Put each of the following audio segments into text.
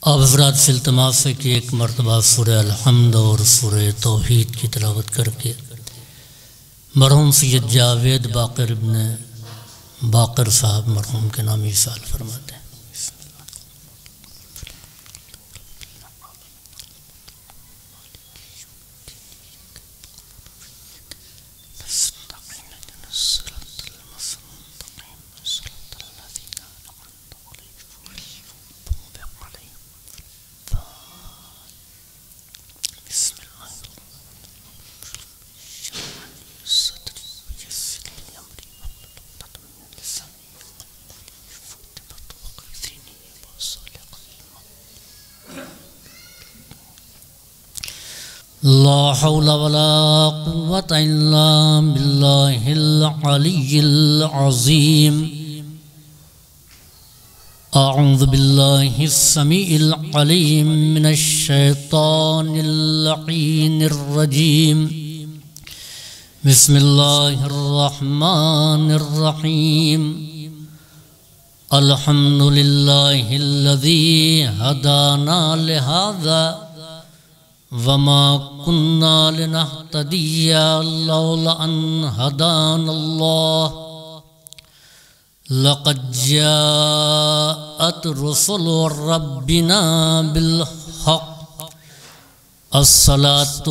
آپ حضرات سے التماس ہے کہ ایک مرتبہ سورہ الحمد اور سورہ توحید کی تلاوت کر کے مرحوم سید جاوید باقر ابن باقر صاحب مرحوم کے نام ایصال فرماتے ہیں۔ لا حول ولا قوة إلا بالله العلي العظيم أعوذ بالله السميع العليم من الشيطان اللعين الرجيم بسم الله الرحمن الرحيم الحمد لله الذي هدانا لهذا وما كنا لنهتدي لولا أن هدانا الله لقد جاءت رسل ربنا بالحق الصلاة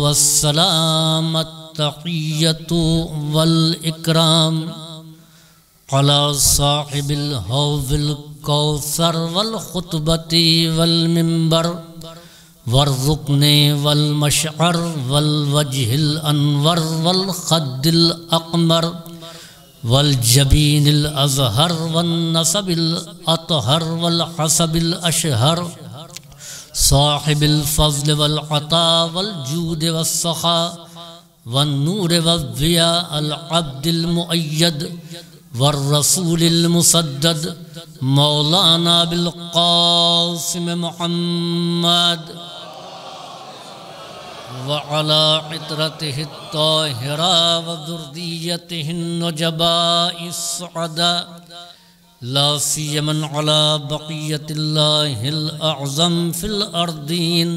والسلام التحية والإكرام على صاحب الحوض الكوثر والخطبة والمنبر والركن والمشعر والوجه الأنور والخد الأقمر والجبين الأزهر والنسب الأطهر والحسب الأشهر صاحب الفضل والعطاء والجود والسخاء والنور والضياء العبد المؤيد والرسول المسدد مولانا بالقاسم محمد وعلى عطرته الطاهرة وذريته النجباء السعداء لا سيما على بقية الله الأعظم في الأرضين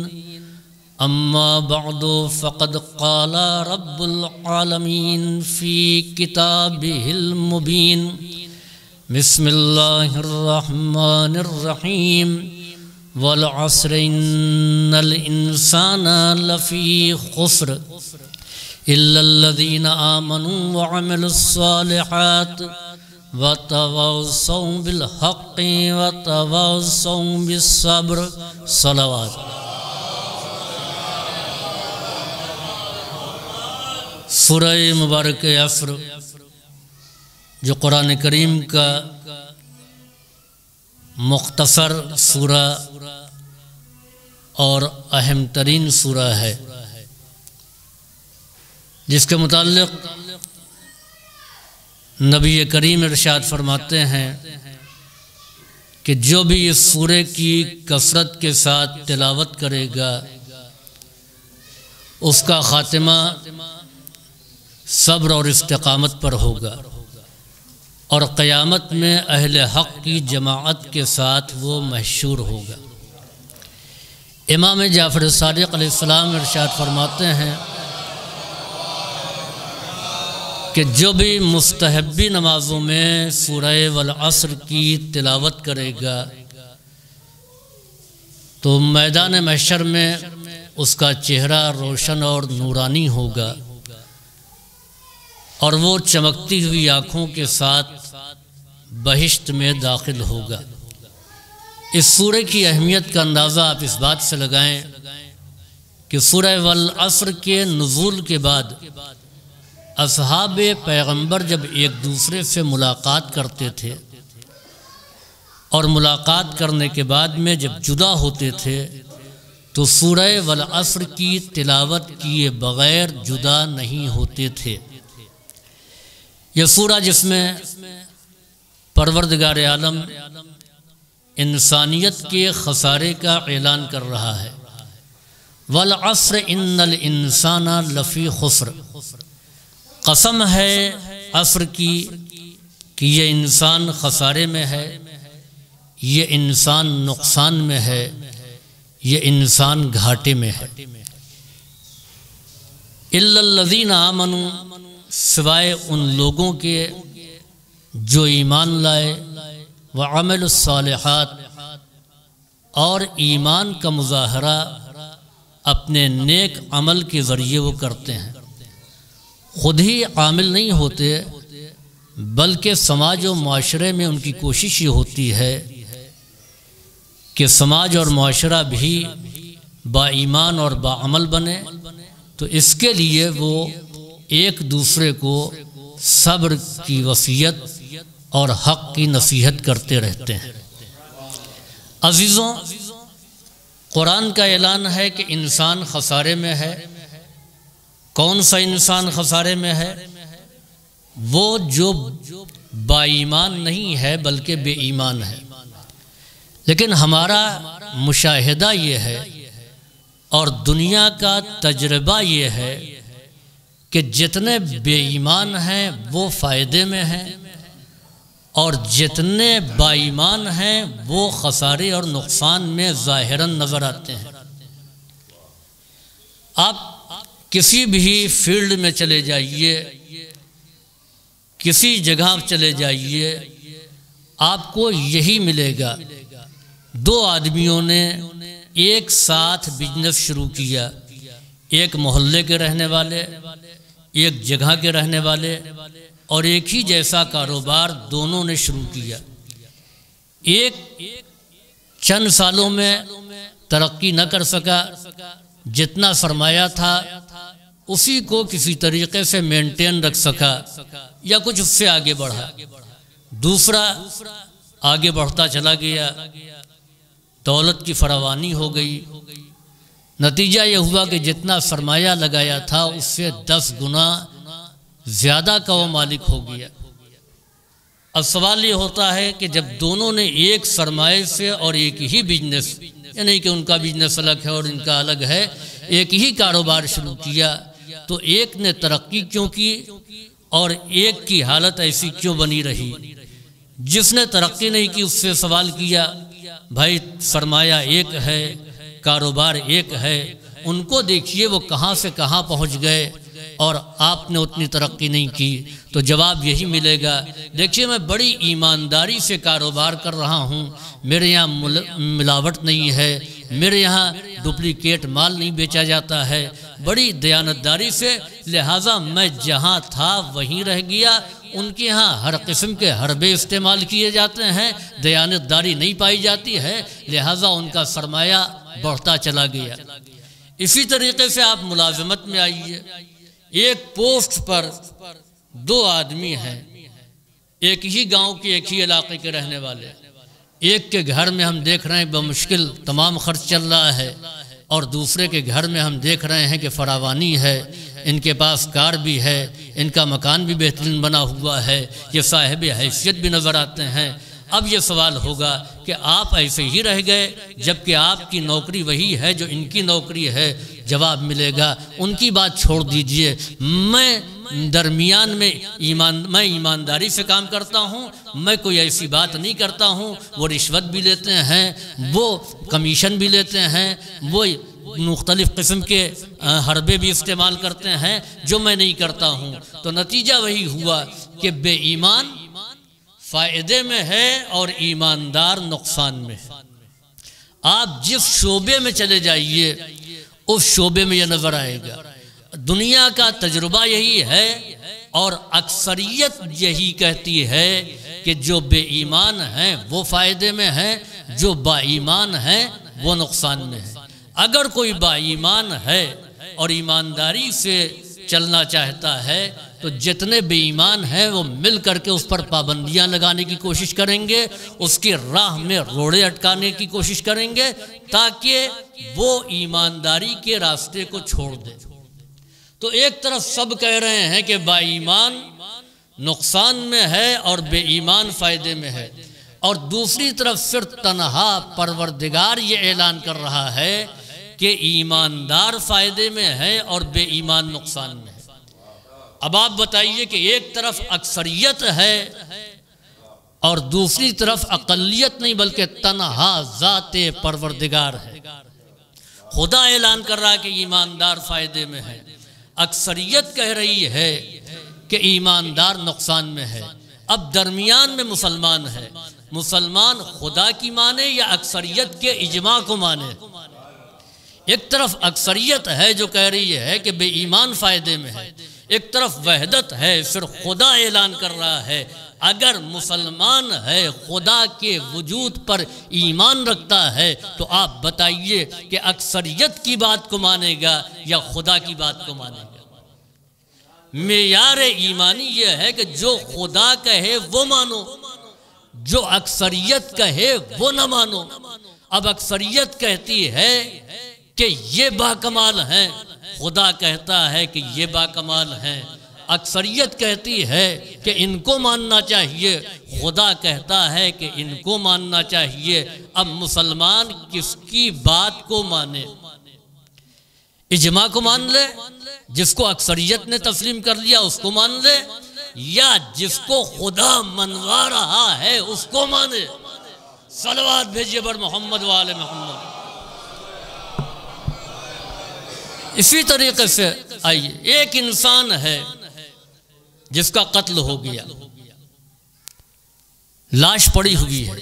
أما بعد فقد قال رب العالمين في كتابه المبين بسم الله الرحمن الرحيم والعصر إن الإنسان لفي خسر إلا الذين آمنوا وعملوا الصالحات وتواصوا بالحق وتواصوا بالصبر صلوات۔ سورہ مبارک عصر جو قرآن کریم کا مختصر سورہ اور اہم ترین سورہ ہے، جس کے متعلق نبی کریم ارشاد فرماتے ہیں کہ جو بھی اس سورہ کی کثرت کے ساتھ تلاوت کرے گا اس کا خاتمہ صبر اور استقامت پر ہوگا، اور قیامت میں اہل حق کی جماعت کے ساتھ وہ محشور ہوگا۔ امام جعفر صادق علیہ السلام ارشاد فرماتے ہیں کہ جو بھی مستحبی نمازوں میں سورہ والعصر کی تلاوت کرے گا تو میدان محشر میں اس کا چہرہ روشن اور نورانی ہوگا، اور وہ چمکتی ہوئی آنکھوں کے ساتھ بہشت میں داخل ہوگا۔ اس سورہ کی اہمیت کا اندازہ آپ اس بات سے لگائیں کہ سورہ والعصر کے نزول کے بعد اصحاب پیغمبر جب ایک دوسرے سے ملاقات کرتے تھے اور ملاقات کرنے کے بعد میں جب جدا ہوتے تھے تو سورہ والعصر کی تلاوت کیے بغیر جدا نہیں ہوتے تھے۔ یہ سورہ جس میں پروردگار عالم انسانیت کے خسارے کا اعلان کر رہا ہے، والعصر ان الانسان لفی خسر، قسم ہے عصر کی کہ یہ انسان خسارے میں ہے، یہ انسان نقصان میں ہے، یہ انسان گھاٹے میں ہے۔ الا الذین آمنوا، سوائے ان لوگوں کے جو ایمان لائے، وعملوا الصالحات، اور ایمان کا مظاہرہ اپنے نیک عمل کے ذریعے وہ کرتے ہیں۔ خود ہی عامل نہیں ہوتے، بلکہ سماج و معاشرے میں ان کی کوشش یہ ہوتی ہے کہ سماج اور معاشرہ بھی با ایمان اور با عمل بنے، تو اس کے لیے وہ ایک دوسرے کو صبر کی وصیت اور حق کی نصیحت کرتے رہتے ہیں۔ عزیزوں، قرآن کا اعلان ہے کہ انسان خسارے میں ہے۔ کون سا انسان خسارے میں ہے؟ وہ جو با ایمان نہیں ہے بلکہ بے ایمان ہے۔ لیکن ہمارا مشاہدہ یہ ہے اور دنیا کا تجربہ یہ ہے کہ جتنے بے ایمان ہیں وہ فائدے میں ہیں، اور جتنے با ایمان ہیں وہ خسارے اور نقصان میں ظاہراً نظر آتے ہیں۔ آپ کسی بھی فیلڈ میں چلے جائیے، کسی جگہ چلے جائیے، آپ کو یہی ملے گا۔ دو آدمیوں نے ایک ساتھ بزنس شروع کیا، ایک محلے کے رہنے والے، ایک جگہ کے رہنے والے، اور ایک ہی جیسا کاروبار دونوں نے شروع کیا۔ ایک چند سالوں میں ترقی نہ کر سکا، جتنا سرمایہ تھا اسی کو کسی طریقے سے مینٹین رکھ سکا یا کچھ اس سے آگے بڑھا۔ دوسرا آگے بڑھتا چلا گیا، دولت کی فراوانی ہو گئی، نتیجہ یہ ہوا کہ جتنا سرمایہ لگایا تھا اس سے 10 گنا زیادہ کا وہ مالک ہو گیا۔ اب سوال یہ ہوتا ہے کہ جب دونوں نے ایک سرمایہ سے اور ایک ہی بزنس، یعنی کہ ان کا بزنس الگ ہے اور ان کا الگ ہے، ایک ہی کاروبار شروع کیا، تو ایک نے ترقی کیوں کی اور ایک کی حالت ایسی کیوں بنی رہی؟ جس نے ترقی نہیں کی اس سے سوال کیا، بھائی سرمایہ ایک ہے، کاروبار ایک ہے، ان کو دیکھیے وہ کہاں سے کہاں پہنچ گئے اور آپ نے اتنی ترقی نہیں کی۔ تو جواب یہی ملے گا، دیکھیے میں بڑی ایمانداری سے کاروبار کر رہا ہوں، میرے یہاں ملاوٹ نہیں ہے، میرے یہاں ڈپلیکیٹ مال نہیں بیچا جاتا ہے، بڑی دیانتداری سے، لہٰذا میں جہاں تھا وہیں رہ گیا۔ ان کے ہاں ہر قسم کے حربے استعمال کیے جاتے ہیں، دیانتداری نہیں پائی جاتی ہے، لہٰذا ان کا سرمایہ بڑھتا چلا گیا۔ اسی طریقے سے آپ ملازمت میں آئیے، ایک پوسٹ پر 2 آدمی ہیں، ایک ہی گاؤں کے، ایک ہی علاقے کے رہنے والے، ایک کے گھر میں ہم دیکھ رہے ہیں بمشکل تمام خرچ چل رہا ہے، اور دوسرے کے گھر میں ہم دیکھ رہے ہیں کہ فراوانی ہے، ان کے پاس کار بھی ہے، ان کا مکان بھی بہترین بنا ہوا ہے، یہ صاحب حیثیت بھی نظر آتے ہیں۔ اب یہ سوال ہوگا کہ آپ ایسے ہی رہ گئے جبکہ آپ کی نوکری وہی ہے جو ان کی نوکری ہے؟ جواب ملے گا ان کی بات چھوڑ دیجئے، میں درمیان میں ایمانداری سے کام کرتا ہوں، میں کوئی ایسی بات نہیں کرتا ہوں۔ وہ رشوت بھی لیتے ہیں، وہ کمیشن بھی لیتے ہیں، وہ مختلف قسم کے حربے بھی استعمال کرتے ہیں جو میں نہیں کرتا ہوں۔ تو نتیجہ وہی ہوا کہ بے ایمان فائدے میں ہے اور ایماندار نقصان میں ہے۔ آپ جس شعبے میں چلے جائیے اس شعبے میں یہ نظر آئے گا۔ دنیا کا تجربہ یہی ہے اور اکثریت یہی کہتی ہے کہ جو بے ایمان ہیں وہ فائدے میں ہیں، جو با ایمان ہیں وہ نقصان میں ہے۔ اگر کوئی با ایمان ہے اور ایمانداری سے چلنا چاہتا ہے تو جتنے بے ایمان ہیں وہ مل کر کے اس پر پابندیاں لگانے کی کوشش کریں گے، اس کی راہ میں روڑے اٹکانے کی کوشش کریں گے تاکہ وہ ایمانداری کے راستے کو چھوڑ دے۔ تو ایک طرف سب کہہ رہے ہیں کہ با ایمان نقصان میں ہے اور بے ایمان فائدے میں ہے، اور دوسری طرف صرف تنہا پروردگار یہ اعلان کر رہا ہے کہ ایماندار فائدے میں ہے اور بے ایمان نقصان میں ہے۔ اب آپ بتائیے کہ ایک طرف اکثریت ہے اور دوسری طرف اقلیت نہیں بلکہ تنہا ذات پروردگار ہے۔ خدا اعلان کر رہا کہ ایماندار فائدے میں ہے، اکثریت کہہ رہی ہے کہ ایماندار نقصان میں ہے۔ اب درمیان میں مسلمان ہے، مسلمان خدا کی مانے یا اکثریت کے اجماع کو مانے؟ ایک طرف اکثریت ہے جو کہہ رہی ہے کہ بے ایمان فائدے میں ہے، ایک طرف وحدت ہے، پھر خدا اعلان کر رہا ہے اگر مسلمان ہے، خدا کے وجود پر ایمان رکھتا ہے، تو آپ بتائیے کہ اکثریت کی بات کو مانے گا یا خدا کی بات کو مانے گا؟ معیار ایمانی یہ ہے کہ جو خدا کہے وہ مانو، جو اکثریت کہے وہ نہ مانو۔ اب اکثریت کہتی ہے کہ یہ باکمال ہیں، خدا کہتا ہے کہ یہ باکمال ہیں۔ اکثریت کہتی ہے کہ ان کو ماننا چاہیے، خدا کہتا ہے کہ ان کو ماننا چاہیے۔ اب مسلمان کس کی بات کو مانے؟ اجماع کو مان لے، جس کو اکثریت نے تسلیم کر لیا اس کو مان لے، یا جس کو خدا منوا رہا ہے اس کو مانے؟ صلوات بھیجیے بر محمد وآل محمد۔ اسی طریقے سے آئیے، ایک انسان ہے جس کا قتل ہو گیا، لاش پڑی ہوئی ہے،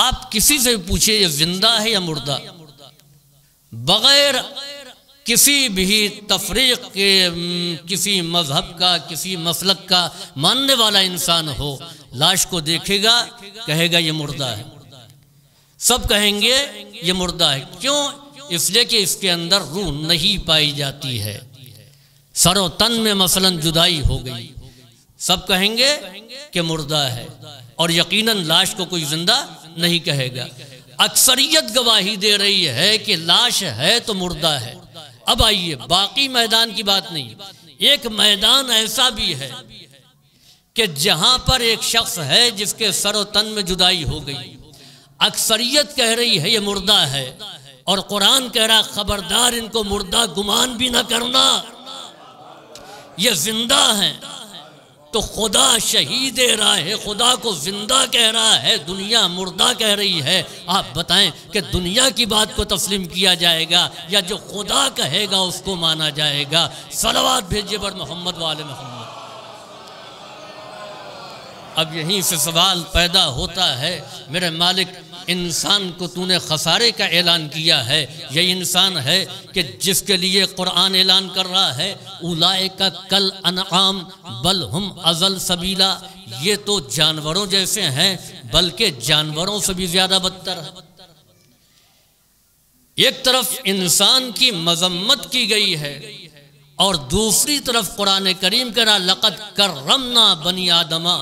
آپ کسی سے پوچھیں یہ زندہ ہے یا مردہ، بغیر کسی بھی تفریق کے، کسی مذہب کا، کسی مسلک کا ماننے والا انسان ہو، لاش کو دیکھے گا کہے گا یہ مردہ ہے، سب کہیں گے یہ مردہ ہے۔ کیوں؟ اس لیے کہ اس کے اندر روح نہیں پائی جاتی ہے، سر و تن میں مثلا جدائی ہو گئی، سب کہیں گے کہ مردہ ہے، اور یقیناً لاش کو کوئی زندہ نہیں کہے گا۔ اکثریت گواہی دے رہی ہے کہ لاش ہے تو مردہ ہے۔ اب آئیے، باقی میدان کی بات نہیں، ایک میدان ایسا بھی ہے کہ جہاں پر ایک شخص ہے جس کے سر و تن میں جدائی ہو گئی، اکثریت کہہ رہی ہے یہ مردہ ہے، اور قرآن کہہ رہا خبردار ان کو مردہ گمان بھی نہ کرنا، یہ زندہ ہیں۔ تو خدا شہید راہ خدا کو زندہ کہہ رہا ہے، دنیا مردہ کہہ رہی ہے۔ آپ بتائیں کہ دنیا کی بات کو تسلیم کیا جائے گا یا جو خدا کہے گا اس کو مانا جائے گا؟ صلوات بھیجیے بر محمد وآل محمد۔ اب یہیں سے سوال پیدا ہوتا ہے، میرے مالک انسان کو تو نے خسارے کا اعلان کیا ہے، یہ انسان ہے کہ جس کے لیے قرآن اعلان کر رہا ہے اولئک کل انعام بل ہم اضل سبیلا، یہ تو جانوروں جیسے ہیں بلکہ جانوروں سے بھی زیادہ بدتر ہے۔ ایک طرف انسان کی مذمت کی گئی ہے اور دوسری طرف قرآن کریم کہہ رہا لقد کرمنا بنی آدما،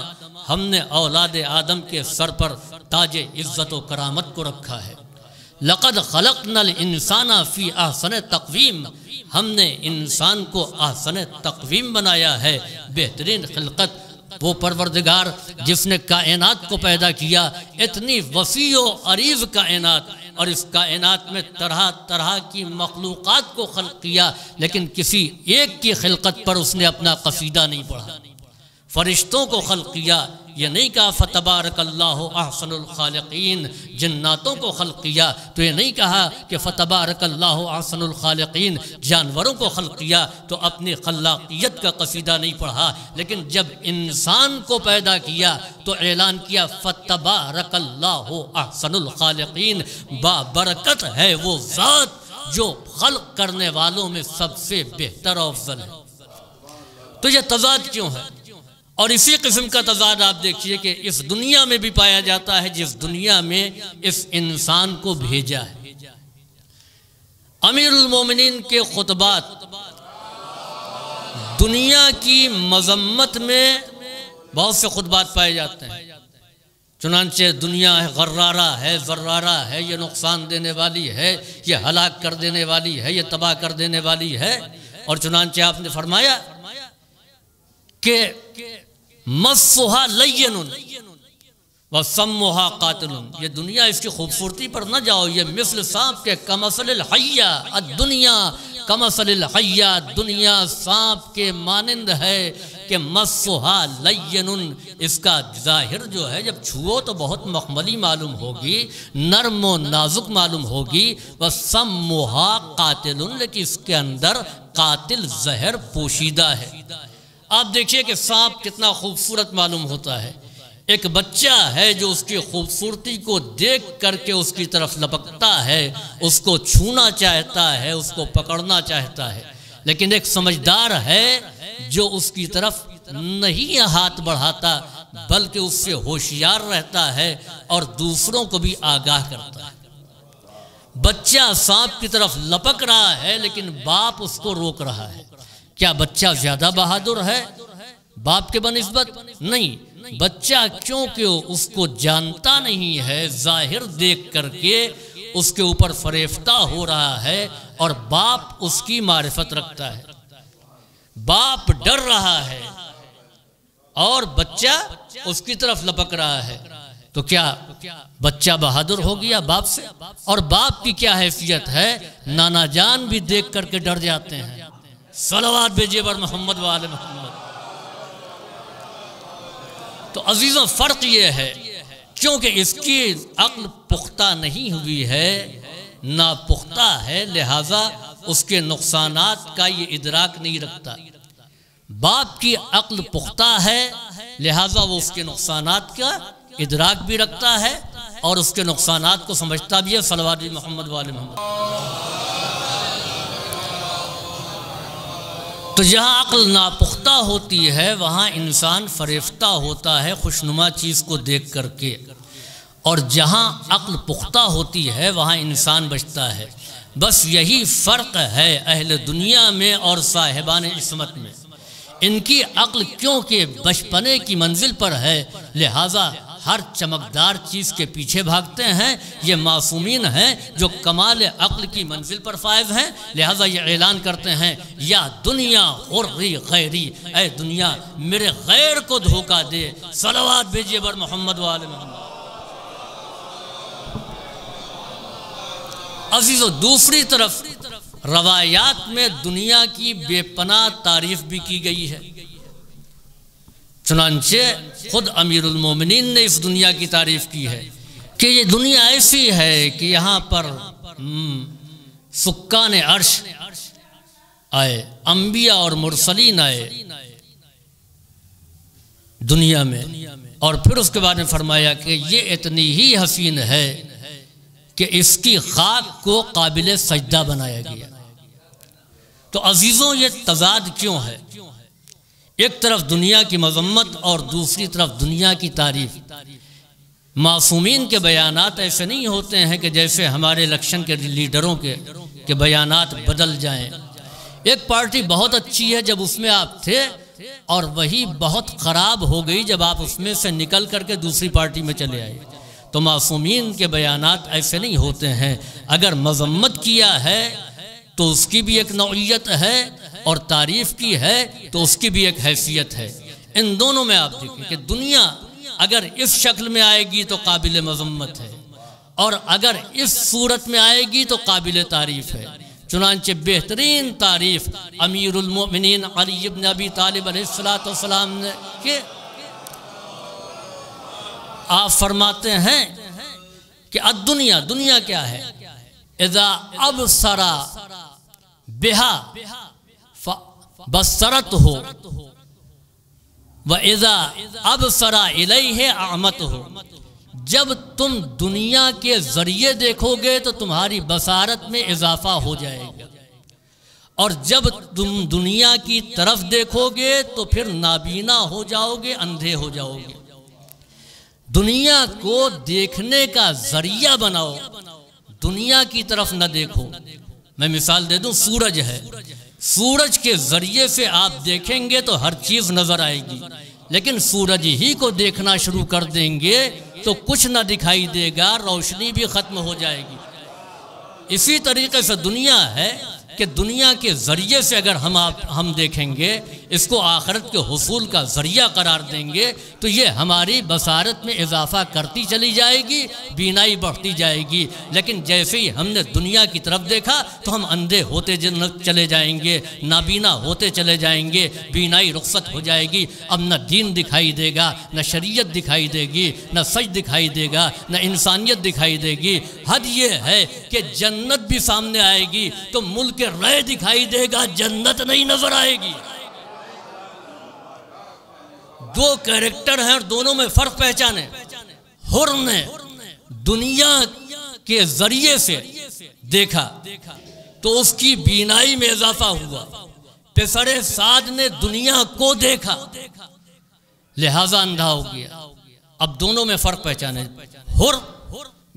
ہم نے اولاد آدم کے سر پر تاج عزت و کرامت کو رکھا ہے۔ لقد خلقنا الانسان فی احسن تقویم، ہم نے انسان کو احسن تقویم بنایا ہے، بہترین خلقت۔ وہ پروردگار جس نے کائنات کو پیدا کیا، اتنی وسیع و عریض کائنات، اور اس کائنات میں طرح طرح کی مخلوقات کو خلق کیا، لیکن کسی ایک کی خلقت پر اس نے اپنا قصیدہ نہیں پڑھا۔ فرشتوں کو خلق کیا، یہ نہیں کہا فتبارک اللہ احسن الخالقین، جناتوں کو خلق کیا تو یہ نہیں کہا کہ فتبارک اللہ احسن الخالقین، جانوروں کو خلق کیا تو اپنی خلاقیت کا قصیدہ نہیں پڑھا، لیکن جب انسان کو پیدا کیا تو اعلان کیا فتبارک اللہ احسن الخالقین، بابرکت ہے وہ ذات جو خلق کرنے والوں میں سب سے بہتر و افضل ہے۔ تو یہ تضاد کیوں ہے؟ اور اسی قسم کا تضاد آپ دیکھیے کہ اس دنیا میں بھی پایا جاتا ہے جس دنیا میں اس انسان کو بھیجا ہے۔ امیر المومنین کے خطبات دنیا کی مذمت میں بہت سے خطبات پائے جاتے ہیں، چنانچہ دنیا غرارہ ہے، ذرارہ ہے، یہ نقصان دینے والی ہے، یہ ہلاک کر دینے والی ہے، یہ تباہ کر دینے والی ہے۔ اور چنانچہ آپ نے فرمایا کہ مسّھا لین وسمّھا قاتل، یہ دنیا اس کی خوبصورتی پر نہ جاؤ، یہ مثل سانپ کے کمثل الحیہ الدنیا کمثل الحیہ، دنیا سانپ کے مانند ہے، کہ مسھا لین، اس کا ظاہر جو ہے جب چھو تو بہت مخملی معلوم ہوگی، نرم و نازک معلوم ہوگی، وسمھا قاتل، لیکن اس کے اندر قاتل زہر پوشیدہ ہے۔ آپ دیکھیے کہ سانپ کتنا خوبصورت معلوم ہوتا ہے، ایک بچہ ہے جو اس کی خوبصورتی کو دیکھ کر کے اس کی طرف لپکتا ہے، اس کو چھونا چاہتا ہے، اس کو پکڑنا چاہتا ہے، لیکن ایک سمجھدار ہے جو اس کی طرف نہیں ہاتھ بڑھاتا بلکہ اس سے ہوشیار رہتا ہے اور دوسروں کو بھی آگاہ کرتا ہے۔ بچہ سانپ کی طرف لپک رہا ہے لیکن باپ اس کو روک رہا ہے۔ کیا بچہ زیادہ بہادر ہے باپ کے بنسبت؟ نہیں، بچہ کیونکہ اس کو جانتا نہیں ہے، ظاہر دیکھ کر کے اس کے اوپر فریفتہ ہو رہا ہے، اور باپ اس کی معرفت رکھتا ہے، باپ ڈر رہا ہے اور بچہ اس کی طرف لپک رہا ہے، تو کیا بچہ بہادر ہو گیا باپ سے؟ اور باپ کی کیا حیثیت ہے؟ نانا جان بھی دیکھ کر کے ڈر جاتے ہیں۔ صلوات بھیجیے بر محمد و آل محمد۔ تو عزیزوں فرق یہ ہے کیونکہ اس کی عقل پختہ نہیں ہوئی ہے، ناپختہ ہے، لہٰذا اس کے نقصانات کا یہ ادراک نہیں رکھتا۔ باپ کی عقل پختہ ہے، لہٰذا وہ اس کے نقصانات کا ادراک بھی رکھتا ہے اور اس کے نقصانات کو سمجھتا بھی ہے۔ صلوات محمد و آل محمد۔ تو جہاں عقل ناپختہ ہوتی ہے وہاں انسان فریفتہ ہوتا ہے خوشنما چیز کو دیکھ کر کے، اور جہاں عقل پختہ ہوتی ہے وہاں انسان بچتا ہے۔ بس یہی فرق ہے اہل دنیا میں اور صاحبان عصمت میں۔ ان کی عقل کیونکہ بچپنے کی منزل پر ہے لہٰذا ہر چمکدار چیز کے پیچھے بھاگتے ہیں۔ یہ معصومین ہیں جو کمال عقل کی منزل پر فائز ہیں، لہٰذا یہ اعلان کرتے ہیں یا دنیا غری غیری، اے دنیا میرے غیر کو دھوکہ دے۔ صلوات بھیجیے بر محمد و آل محمد۔ عزیزو دوسری طرف روایات میں دنیا کی بے پناہ تعریف بھی کی گئی ہے، چنانچہ خود امیر المومنین نے اس دنیا کی تعریف کی ہے کہ یہ دنیا ایسی ہے کہ یہاں پر سکان عرش آئے، انبیاء اور مرسلین آئے دنیا میں، اور پھر اس کے بعد میں فرمایا کہ یہ اتنی ہی حسین ہے کہ اس کی خاک کو قابل سجدہ بنایا گیا۔ تو عزیزوں یہ تضاد کیوں ہے؟ ایک طرف دنیا کی مذمت اور دوسری طرف دنیا کی تعریف۔ معصومین کے بیانات ایسے نہیں ہوتے ہیں کہ جیسے ہمارے الیکشن کے لیڈروں کے بیانات بدل جائیں۔ ایک پارٹی بہت اچھی ہے جب اس میں آپ تھے، اور وہی بہت خراب ہو گئی جب آپ اس میں سے نکل کر کے دوسری پارٹی میں چلے آئے۔ تو معصومین کے بیانات ایسے نہیں ہوتے ہیں، اگر مذمت کیا ہے تو اس کی بھی ایک نوعیت ہے، اور تعریف کی ہے تو اس کی بھی ایک حیثیت ہے۔ ان دونوں میں آپ دیکھیں کہ دنیا اگر اس شکل میں آئے گی تو قابل مذمت ہے، اور اگر اس صورت میں آئے گی تو قابل تعریف ہے۔ چنانچہ بہترین تعریف امیر المومنین علی بن ابی طالب علیہ السلام نے کہ آپ فرماتے ہیں کہ الدنیا، دنیا کیا ہے؟ اذا ابصر بہا بصرت ہو وَإِذَا أَبْصَرَ إِلَيْهِ أَعْمَتْ ہو، جب تم دنیا کے ذریعے دیکھو گے تو تمہاری بصارت میں اضافہ ہو جائے گا، اور جب تم دنیا کی طرف دیکھو گے تو پھر نابینا ہو جاؤ گے، اندھے ہو جاؤ گے۔ دنیا کو دیکھنے کا ذریعہ بناؤ، دنیا کی طرف نہ دیکھو۔ میں مثال دے دوں، سورج ہے، سورج کے ذریعے سے آپ دیکھیں گے تو ہر چیز نظر آئے گی، لیکن سورج ہی کو دیکھنا شروع کر دیں گے تو کچھ نہ دکھائی دے گا، روشنی بھی ختم ہو جائے گی۔ اسی طریقے سے دنیا ہے کہ دنیا کے ذریعے سے اگر ہم دیکھیں گے، اس کو آخرت کے حصول کا ذریعہ قرار دیں گے تو یہ ہماری بصارت میں اضافہ کرتی چلی جائے گی، بینائی بڑھتی جائے گی۔ لیکن جیسے ہی ہم نے دنیا کی طرف دیکھا تو ہم اندھے ہوتے چلے جائیں گے، نابینا ہوتے چلے جائیں گے، بینائی رخصت ہو جائے گی۔ اب نہ دین دکھائی دے گا، نہ شریعت دکھائی دے گی، نہ سچ دکھائی دے گا، نہ انسانیت دکھائی دے گی۔ حد یہ ہے کہ جنت بھی سامنے آئے گی تو ملک رے دکھائی دے گا، جنت نہیں نظر آئے گی۔ دو کریکٹر ہیں اور دونوں میں فرق پہچانے۔ حر نے دنیا کے ذریعے سے دیکھا تو اس کی بینائی میں اضافہ ہوا، پسر سعد نے دنیا کو دیکھا لہذا اندھا ہو گیا۔ اب دونوں میں فرق پہچانے۔ حر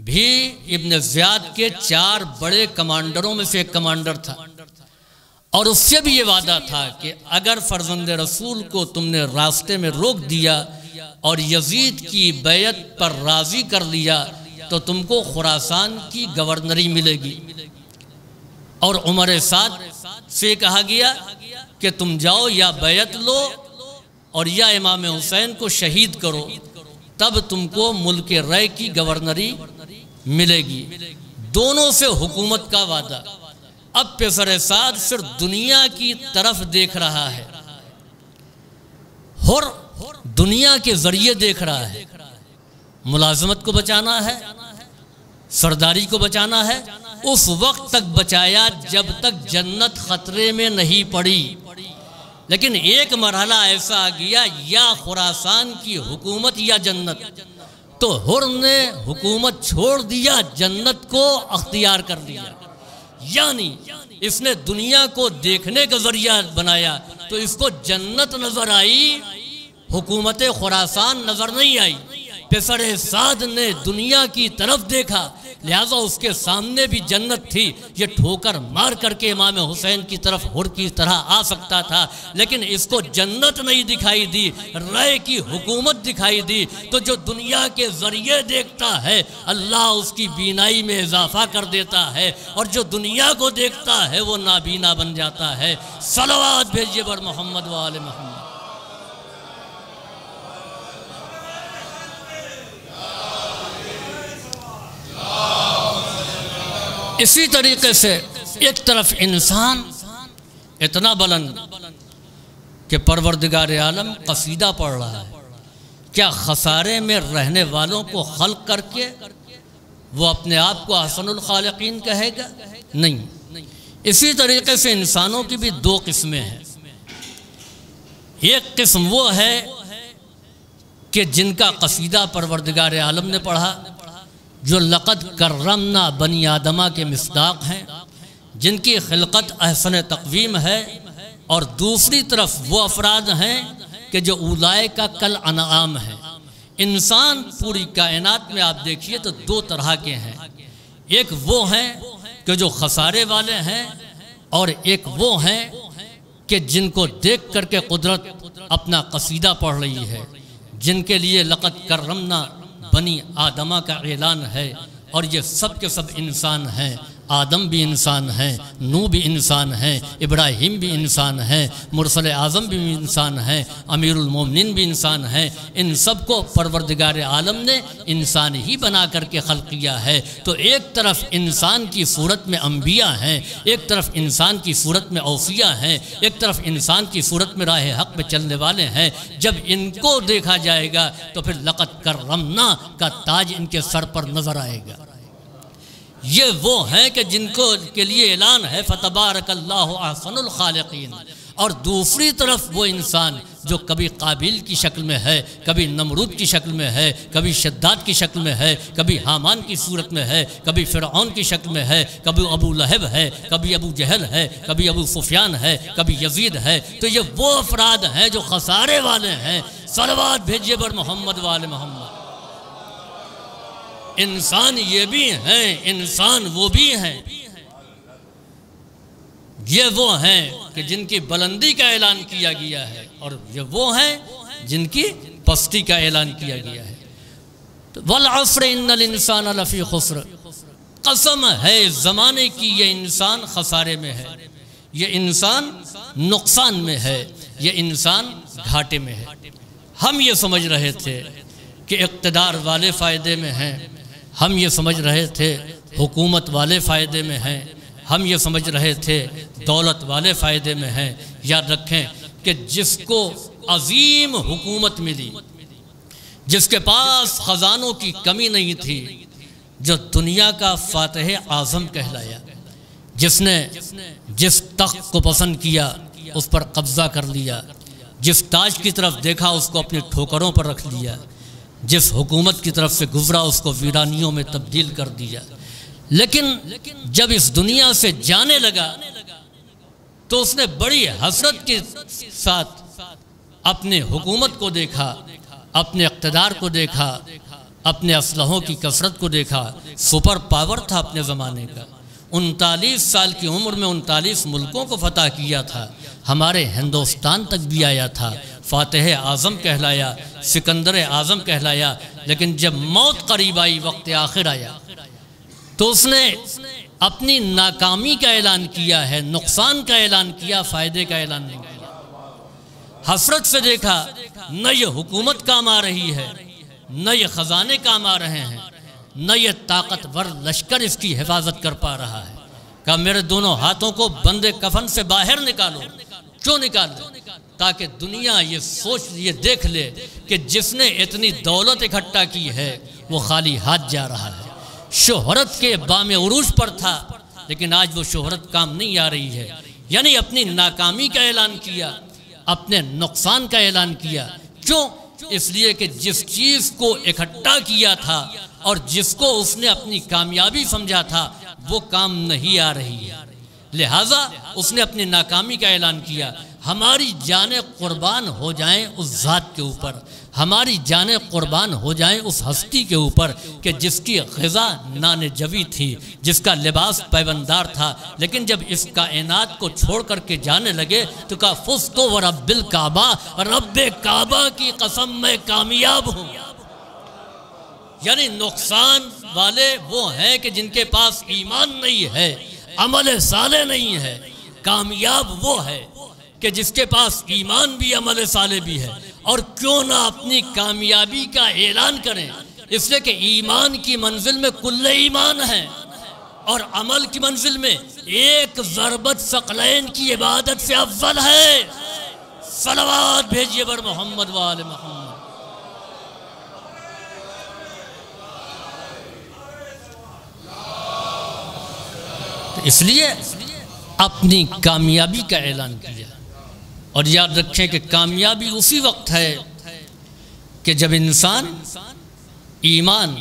بھی ابن زیاد کے 4 بڑے کمانڈروں میں سے ایک کمانڈر تھا، اور اس سے بھی یہ وعدہ تھا کہ اگر فرزند رسول کو تم نے راستے میں روک دیا اور یزید کی بیعت پر راضی کر لیا تو تم کو خراسان کی گورنری ملے گی۔ اور عمر سعد سے کہا گیا کہ تم جاؤ یا بیعت لو اور یا امام حسین کو شہید کرو، تب تم کو ملک رے کی گورنری ملے گی۔ دونوں سے حکومت کا وعدہ۔ اب پسر سعد صرف دنیا کی طرف دیکھ رہا ہے، حر دنیا کے ذریعے دیکھ رہا ہے۔ ملازمت کو بچانا ہے، سرداری کو بچانا ہے، اس وقت تک بچایا جب تک جنت خطرے میں نہیں پڑی۔ لیکن ایک مرحلہ ایسا آ گیا، یا خراسان کی حکومت یا جنت، تو حر نے حکومت چھوڑ دیا، جنت کو اختیار کر لیا۔ یعنی اس نے دنیا کو دیکھنے کا ذریعہ بنایا تو اس کو جنت نظر آئی، حکومت خراسان نظر نہیں آئی۔ پسر سعد نے دنیا کی طرف دیکھا لہذا اس کے سامنے بھی جنت تھی، یہ ٹھوکر مار کر کے امام حسین کی طرف حر کی طرح آ سکتا تھا، لیکن اس کو جنت نہیں دکھائی دی، رے کی حکومت دکھائی دی۔ تو جو دنیا کے ذریعے دیکھتا ہے اللہ اس کی بینائی میں اضافہ کر دیتا ہے، اور جو دنیا کو دیکھتا ہے وہ نابینا بن جاتا ہے۔ صلوات بھیجیے بر محمد و آل محمد۔ اسی طریقے سے ایک طرف انسان اتنا بلند کہ پروردگار عالم قصیدہ پڑھ رہا ہے، کیا خسارے میں رہنے والوں کو خلق کر کے وہ اپنے آپ کو احسن الخالقین کہے گا؟ نہیں۔ اسی طریقے سے انسانوں کی بھی 2 قسمیں ہیں۔ ایک قسم وہ ہے کہ جن کا قصیدہ پروردگار عالم نے پڑھا، جو لقد کرمنا بنی آدمہ کے مصداق ہیں، جن کی خلقت احسن تقویم ہے، اور دوسری طرف وہ افراد ہیں کہ جو اولائک کا کل انعام ہیں۔ انسان پوری کائنات میں آپ دیکھیے تو 2 طرح کے ہیں، ایک وہ ہیں کہ جو خسارے والے ہیں، اور ایک وہ ہیں کہ جن کو دیکھ کر کے قدرت اپنا قصیدہ پڑھ رہی ہے، جن کے لیے لقد کرمنا بنی آدمہ کا اعلان ہے، اور یہ سب کے سب انسان ہیں۔ آدم بھی انسان ہیں، نوح بھی انسان ہیں، ابراہیم بھی انسان ہیں، مرسل اعظم بھی انسان ہیں، امیر المومنین بھی انسان ہیں۔ ان سب کو پروردگار عالم نے انسان ہی بنا کر کے خلق کیا ہے۔ تو ایک طرف انسان کی صورت میں انبیاء ہیں، ایک طرف انسان کی صورت میں اوصیاء ہیں، ایک طرف انسان کی صورت میں راہ حق میں چلنے والے ہیں۔ جب ان کو دیکھا جائے گا تو پھر لقد کرمنا کا تاج ان کے سر پر نظر آئے گا۔ یہ وہ ہیں کہ جن کو کے لیے اعلان ہے فتبارک اللہ احسن الخالقین، اور دوسری طرف وہ انسان جو کبھی قابیل کی شکل میں ہے، کبھی نمرود کی شکل میں ہے، کبھی شداد کی شکل میں ہے، کبھی حامان کی صورت میں ہے، کبھی فرعون کی شکل میں ہے، کبھی ابو لہب ہے، کبھی ابو جہل ہے، کبھی ابو سفیان ہے، کبھی یزید ہے۔ تو یہ وہ افراد ہیں جو خسارے والے ہیں۔ صلوات بھیجیے بر محمد و آل محمد۔ انسان یہ بھی ہیں، انسان وہ بھی ہیں۔ یہ وہ ہیں کہ جن کی بلندی کا اعلان کیا گیا ہے، اور یہ وہ ہیں جن کی پستی کا اعلان کیا گیا ہے۔ والعصر ان الانسان لفی خسر، قسم ہے زمانے کی یہ انسان خسارے میں ہے، یہ انسان نقصان میں ہے۔ یہ انسان گھاٹے میں ہے۔ ہم یہ سمجھ رہے تھے کہ اقتدار والے فائدے میں ہیں، ہم یہ سمجھ رہے تھے حکومت والے فائدے میں ہیں، ہم یہ سمجھ رہے تھے دولت والے فائدے میں ہیں۔ یاد رکھیں کہ جس کو عظیم حکومت ملی، جس کے پاس خزانوں کی کمی نہیں تھی، جو دنیا کا فاتح اعظم کہلایا، جس نے جس تخت کو پسند کیا اس پر قبضہ کر لیا، جس تاج کی طرف دیکھا اس کو اپنی ٹھوکروں پر رکھ لیا، جس حکومت کی طرف سے گزرا اس کو ویرانیوں میں تبدیل کر دیا۔ لیکن جب اس دنیا سے جانے لگا تو اس نے بڑی حسرت کے ساتھ اپنے حکومت کو دیکھا، اپنے اقتدار کو دیکھا، اپنے اسلحوں کی کثرت کو دیکھا۔ سپر پاور تھا اپنے زمانے کا، 39 سال کی عمر میں 39 ملکوں کو فتح کیا تھا، ہمارے ہندوستان تک بھی آیا تھا، فاتح اعظم کہلایا، سکندر اعظم کہلایا۔ لیکن جب موت قریب آئی، وقت آخر آیا، تو اس نے اپنی ناکامی کا اعلان کیا ہے، نقصان کا اعلان کیا، فائدے کا اعلان نہیں کیا۔ حسرت سے دیکھا نہ یہ حکومت کام آ رہی ہے، نہ یہ خزانے کام آ رہے ہیں، نہ یہ طاقتور لشکر اس کی حفاظت کر پا رہا ہے۔ کہا میرے دونوں ہاتھوں کو بندے کفن سے باہر نکالو۔ کیوں نکالو؟ تاکہ دنیا یہ دیکھ لے کہ جس نے اتنی دولت اکٹھا کی ہے وہ خالی ہاتھ جا رہا ہے۔ شہرت کے بام عروج پر تھا، لیکن آج وہ شہرت کام نہیں آ رہی ہے۔ یعنی اپنی ناکامی کا اعلان کیا، اپنے نقصان کا اعلان کیا۔ کیوں؟ اس لیے کہ جس چیز کو اکٹھا کیا تھا اور جس کو اس نے اپنی کامیابی سمجھا تھا وہ کام نہیں آ رہی ہے، لہٰذا اس نے اپنی ناکامی کا اعلان کیا۔ ہماری جانیں قربان ہو جائیں اس ذات کے اوپر، ہماری جانیں قربان ہو جائیں اس ہستی کے اوپر کہ جس کی غذا نان جوی تھی، جس کا لباس پیوندار تھا، لیکن جب اس کائنات کو چھوڑ کر کے جانے لگے تو کہا فزت ورب الکعبہ، رب کعبہ کی قسم میں کامیاب ہوں۔ یعنی نقصان والے وہ ہیں کہ جن کے پاس ایمان نہیں ہے، عمل صالح نہیں ہے۔ کامیاب وہ ہے کہ جس کے پاس ایمان بھی، عمل صالح بھی ہے۔ اور کیوں نہ اپنی کامیابی کا اعلان کریں، اس لیے کہ ایمان کی منزل میں کل ایمان ہے، اور عمل کی منزل میں ایک ضربت ثقلین کی عبادت سے افضل ہے۔ صلوات بھیجیے بر محمد و آل محمد۔ اس لیے اپنی کامیابی کا اعلان کیا، اور یاد رکھیں کہ کامیابی اسی وقت ہے کہ جب انسان ایمان،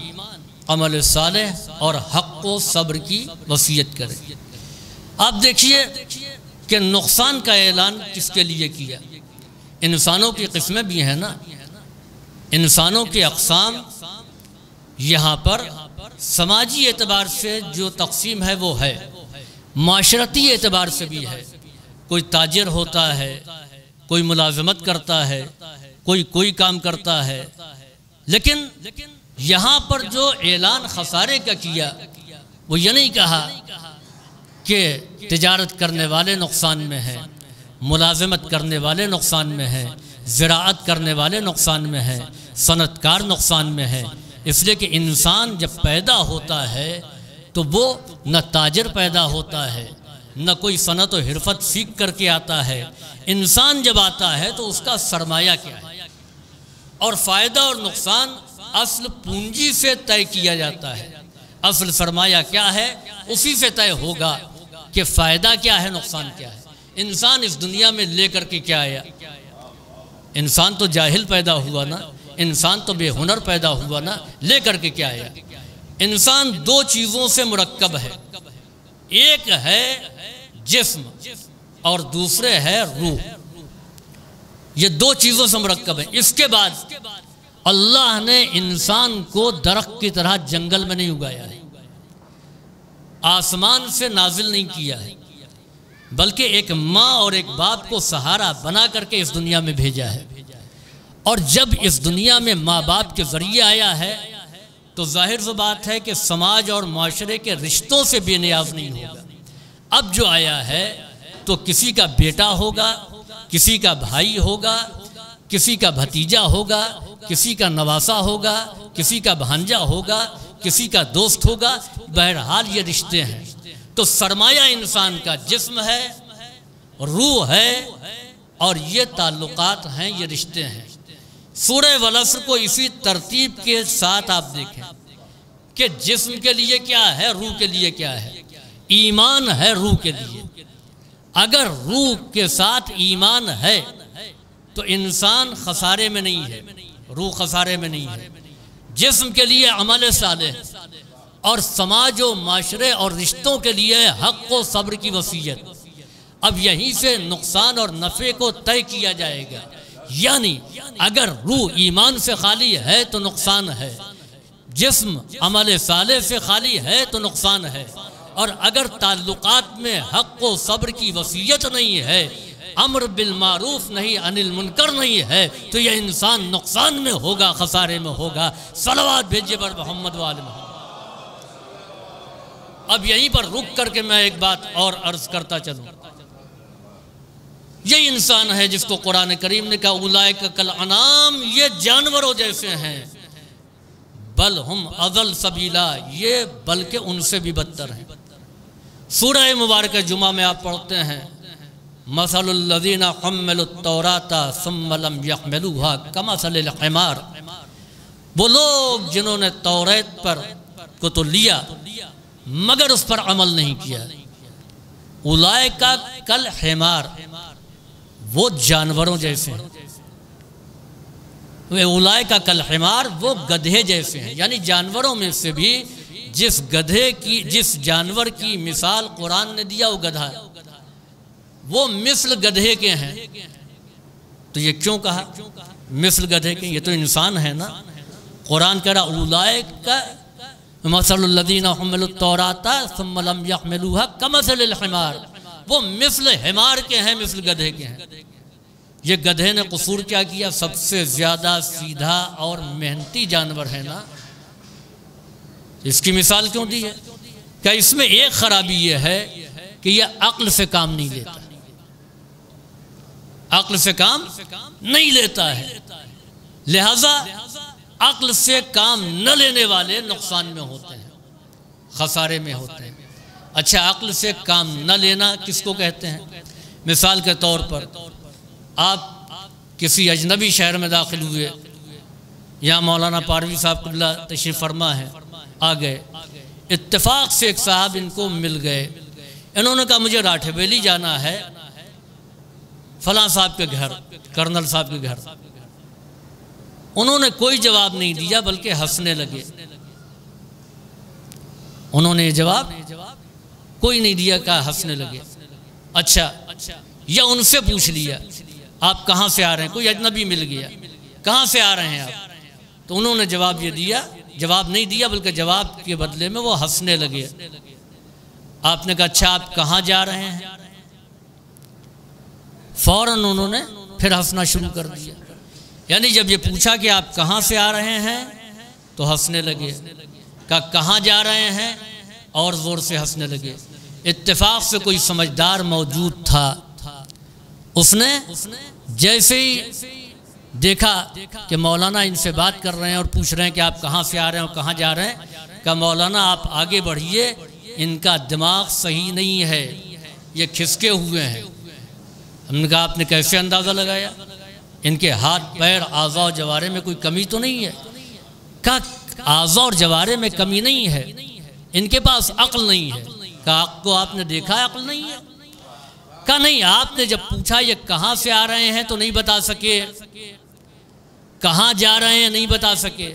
عمل صالح اور حق و صبر کی وصیت کرے۔ آپ دیکھیے کہ نقصان کا اعلان کس کے لیے کیا؟ انسانوں کی قسمیں بھی ہیں نا، انسانوں کے اقسام یہاں پر سماجی اعتبار سے جو تقسیم ہے وہ ہے، معاشرتی اعتبار سے بھی ہے۔ کوئی تاجر ہوتا ہے، کوئی ملازمت کرتا ہے، کوئی کام کرتا ہے، لیکن یہاں پر جو اعلان خسارے کا کیا وہ یہ نہیں کہا کہ تجارت کرنے والے نقصان میں ہیں، ملازمت کرنے والے نقصان میں ہیں، زراعت کرنے والے نقصان میں ہیں، صنعت کار نقصان میں ہیں۔ اس لیے کہ انسان جب پیدا ہوتا ہے تو وہ نہ تاجر پیدا ہوتا ہے، نہ کوئی صنعت و حرفت سیکھ کر کے آتا ہے۔ انسان جب آتا ہے تو اس کا سرمایہ کیا ہے، اور فائدہ اور نقصان اصل پونجی سے طے کیا جاتا ہے۔ اصل سرمایہ کیا ہے اسی سے طے ہوگا کہ فائدہ کیا ہے، نقصان کیا ہے۔ انسان اس دنیا میں لے کر کے کیا آیا؟ انسان تو جاہل پیدا ہوا نا، انسان تو بے ہنر پیدا ہوا نا، لے کر کے کیا آیا؟ انسان دو چیزوں سے مرکب ہے، ایک ہے جسم اور دوسرے ہے روح۔ یہ دو چیزوں سے مرکب ہے۔ اس کے بعد اللہ نے انسان کو درخت کی طرح جنگل میں نہیں اگایا ہے، آسمان سے نازل نہیں کیا ہے، بلکہ ایک ماں اور ایک باپ کو سہارا بنا کر کے اس دنیا میں بھیجا ہے۔ اور جب اس دنیا میں ماں باپ کے ذریعے آیا ہے تو ظاہر سی بات ہے کہ سماج اور معاشرے کے رشتوں سے بے نیاز نہیں ہوگا۔ اب جو آیا ہے تو کسی کا بیٹا ہوگا، کسی کا بھائی ہوگا، کسی کا بھتیجا ہوگا، کسی کا نواسا ہوگا، کسی کا بھانجا ہوگا، کسی کا دوست ہوگا، بہرحال یہ رشتے ہیں۔ تو سرمایہ انسان کا جسم ہے، روح ہے، اور یہ تعلقات ہیں، یہ رشتے ہیں۔ سورہ والعصر کو اسی ترتیب کے ساتھ آپ دیکھیں کہ جسم کے لیے کیا ہے، روح کے لیے کیا ہے۔ ایمان ہے روح کے لیے۔ اگر روح کے ساتھ ایمان ہے تو انسان خسارے میں نہیں ہے، روح خسارے میں نہیں ہے۔ جسم کے لیے عمل صالح اور سماج و معاشرے اور رشتوں کے لیے حق و صبر کی وصیت۔ اب یہیں سے نقصان اور نفع کو طے کیا جائے گا۔ یعنی اگر روح ایمان سے خالی ہے تو نقصان ہے، جسم عمل صالح سے خالی ہے تو نقصان ہے، اور اگر تعلقات میں حق و صبر کی وصیت نہیں ہے، امر بالمعروف نہیں عن المنکر نہیں ہے، تو یہ انسان نقصان میں ہوگا، خسارے میں ہوگا۔ صلوات بھیجیے بر محمد و آل محمد۔ اب یہیں پر رک کر کے میں ایک بات اور عرض کرتا چلوں۔ یہ انسان ہے جس کو قرآن کریم نے کہا اولئک کالانعام، یہ جانوروں جیسے ہیں، بل ہم اضل سبیلا، یہ بلکہ ان سے بھی بدتر ہیں۔ سورہ مبارکہ جمعہ میں آپ پڑھتے ہیں مثل الذین حملوا التوراۃ ثم لم یحملوها کمثل الحمار، وہ لوگ جنہوں نے توریت پر کو تو لیا مگر اس پر عمل نہیں کیا۔ اولئک کالحمار، وہ جانوروں جیسے ہیں۔ اولئک کالحمار، وہ گدھے جیسے ہیں۔ یعنی جانوروں میں سے بھی جس جانور کی مثال قرآن نے دیا وہ گدھا ہے، وہ مثل گدھے کے ہیں۔ تو یہ کیوں کہا مثل گدھے کے؟ یہ تو انسان ہے نا۔ قرآن کہہ رہا اولئک مثل الذین حملوا التوراۃ ثم لم یحملوها کمثل الحمار، وہ مثل حمار کے ہیں، مثل گدھے کے ہیں۔ یہ گدھے نے قصور کیا کیا؟ سب سے زیادہ سیدھا اور محنتی جانور ہے نا، اس کی مثال کیوں دی ہے؟ کہ اس میں ایک خرابی یہ ہے کہ یہ عقل سے کام نہیں لیتا، عقل سے کام نہیں لیتا ہے، لہذا عقل سے کام نہ لینے والے نقصان میں ہوتے ہیں، خسارے میں ہوتے ہیں۔ اچھا، عقل سے کام نہ لینا کس کو کہتے ہیں؟ مثال کے طور پر آپ کسی اجنبی شہر میں داخل ہوئے، یہاں مولانا پاروی صاحب قبلہ تشریف فرما ہے، آ گئے، اتفاق سے ایک صاحب ان کو مل گئے، انہوں نے کہا مجھے راٹھے بیلی جانا ہے فلاں صاحب کے گھر، کرنل صاحب کے گھر۔ انہوں نے کوئی جواب نہیں دیا بلکہ ہنسنے لگے۔ انہوں نے جواب کوئی نہیں دیا، کہا ہنسنے لگے۔ اچھا، یا ان سے پوچھ لیا آپ کہاں سے آ رہے ہیں؟ کوئی اجنبی مل گیا، کہاں سے آ رہے ہیں آپ؟ تو انہوں نے جواب یہ دیا، جواب نہیں دیا بلکہ جواب کے بدلے میں وہ ہنسنے لگے۔ آپ نے کہا اچھا آپ کہاں جا رہے ہیں؟ فوراً انہوں نے پھر ہنسنا شروع کر دیا۔ یعنی جب یہ پوچھا کہ آپ کہاں سے آ رہے ہیں تو ہنسنے لگے، کہا کہاں جا رہے ہیں اور زور سے ہنسنے لگے۔ اتفاق سے کوئی سمجھدار موجود تھا، اس نے جیسے ہی دیکھا کہ مولانا ان سے بات کر رہے ہیں اور پوچھ رہے ہیں کہ آپ کہاں سے آ رہے ہیں اور کہاں جا رہے ہیں، کہا مولانا آپ آگے بڑھیے، ان کا دماغ صحیح نہیں ہے، یہ کھسکے ہوئے ہیں۔ ہم نے کہا آپ نے کیسے اندازہ لگایا؟ ان کے ہاتھ پیر اعضاء و جوارے میں کوئی کمی تو نہیں ہے؟ کہا اعضاء اور جوارے میں کمی نہیں ہے، ان کے پاس عقل نہیں ہے۔ کہا آپ کو آپ نے دیکھا عقل نہیں ہے؟ کہا نہیں، آپ نے جب پوچھا یہ کہاں سے آ رہے ہیں تو نہیں بتا سکے، کہاں جا رہے ہیں نہیں بتا سکے۔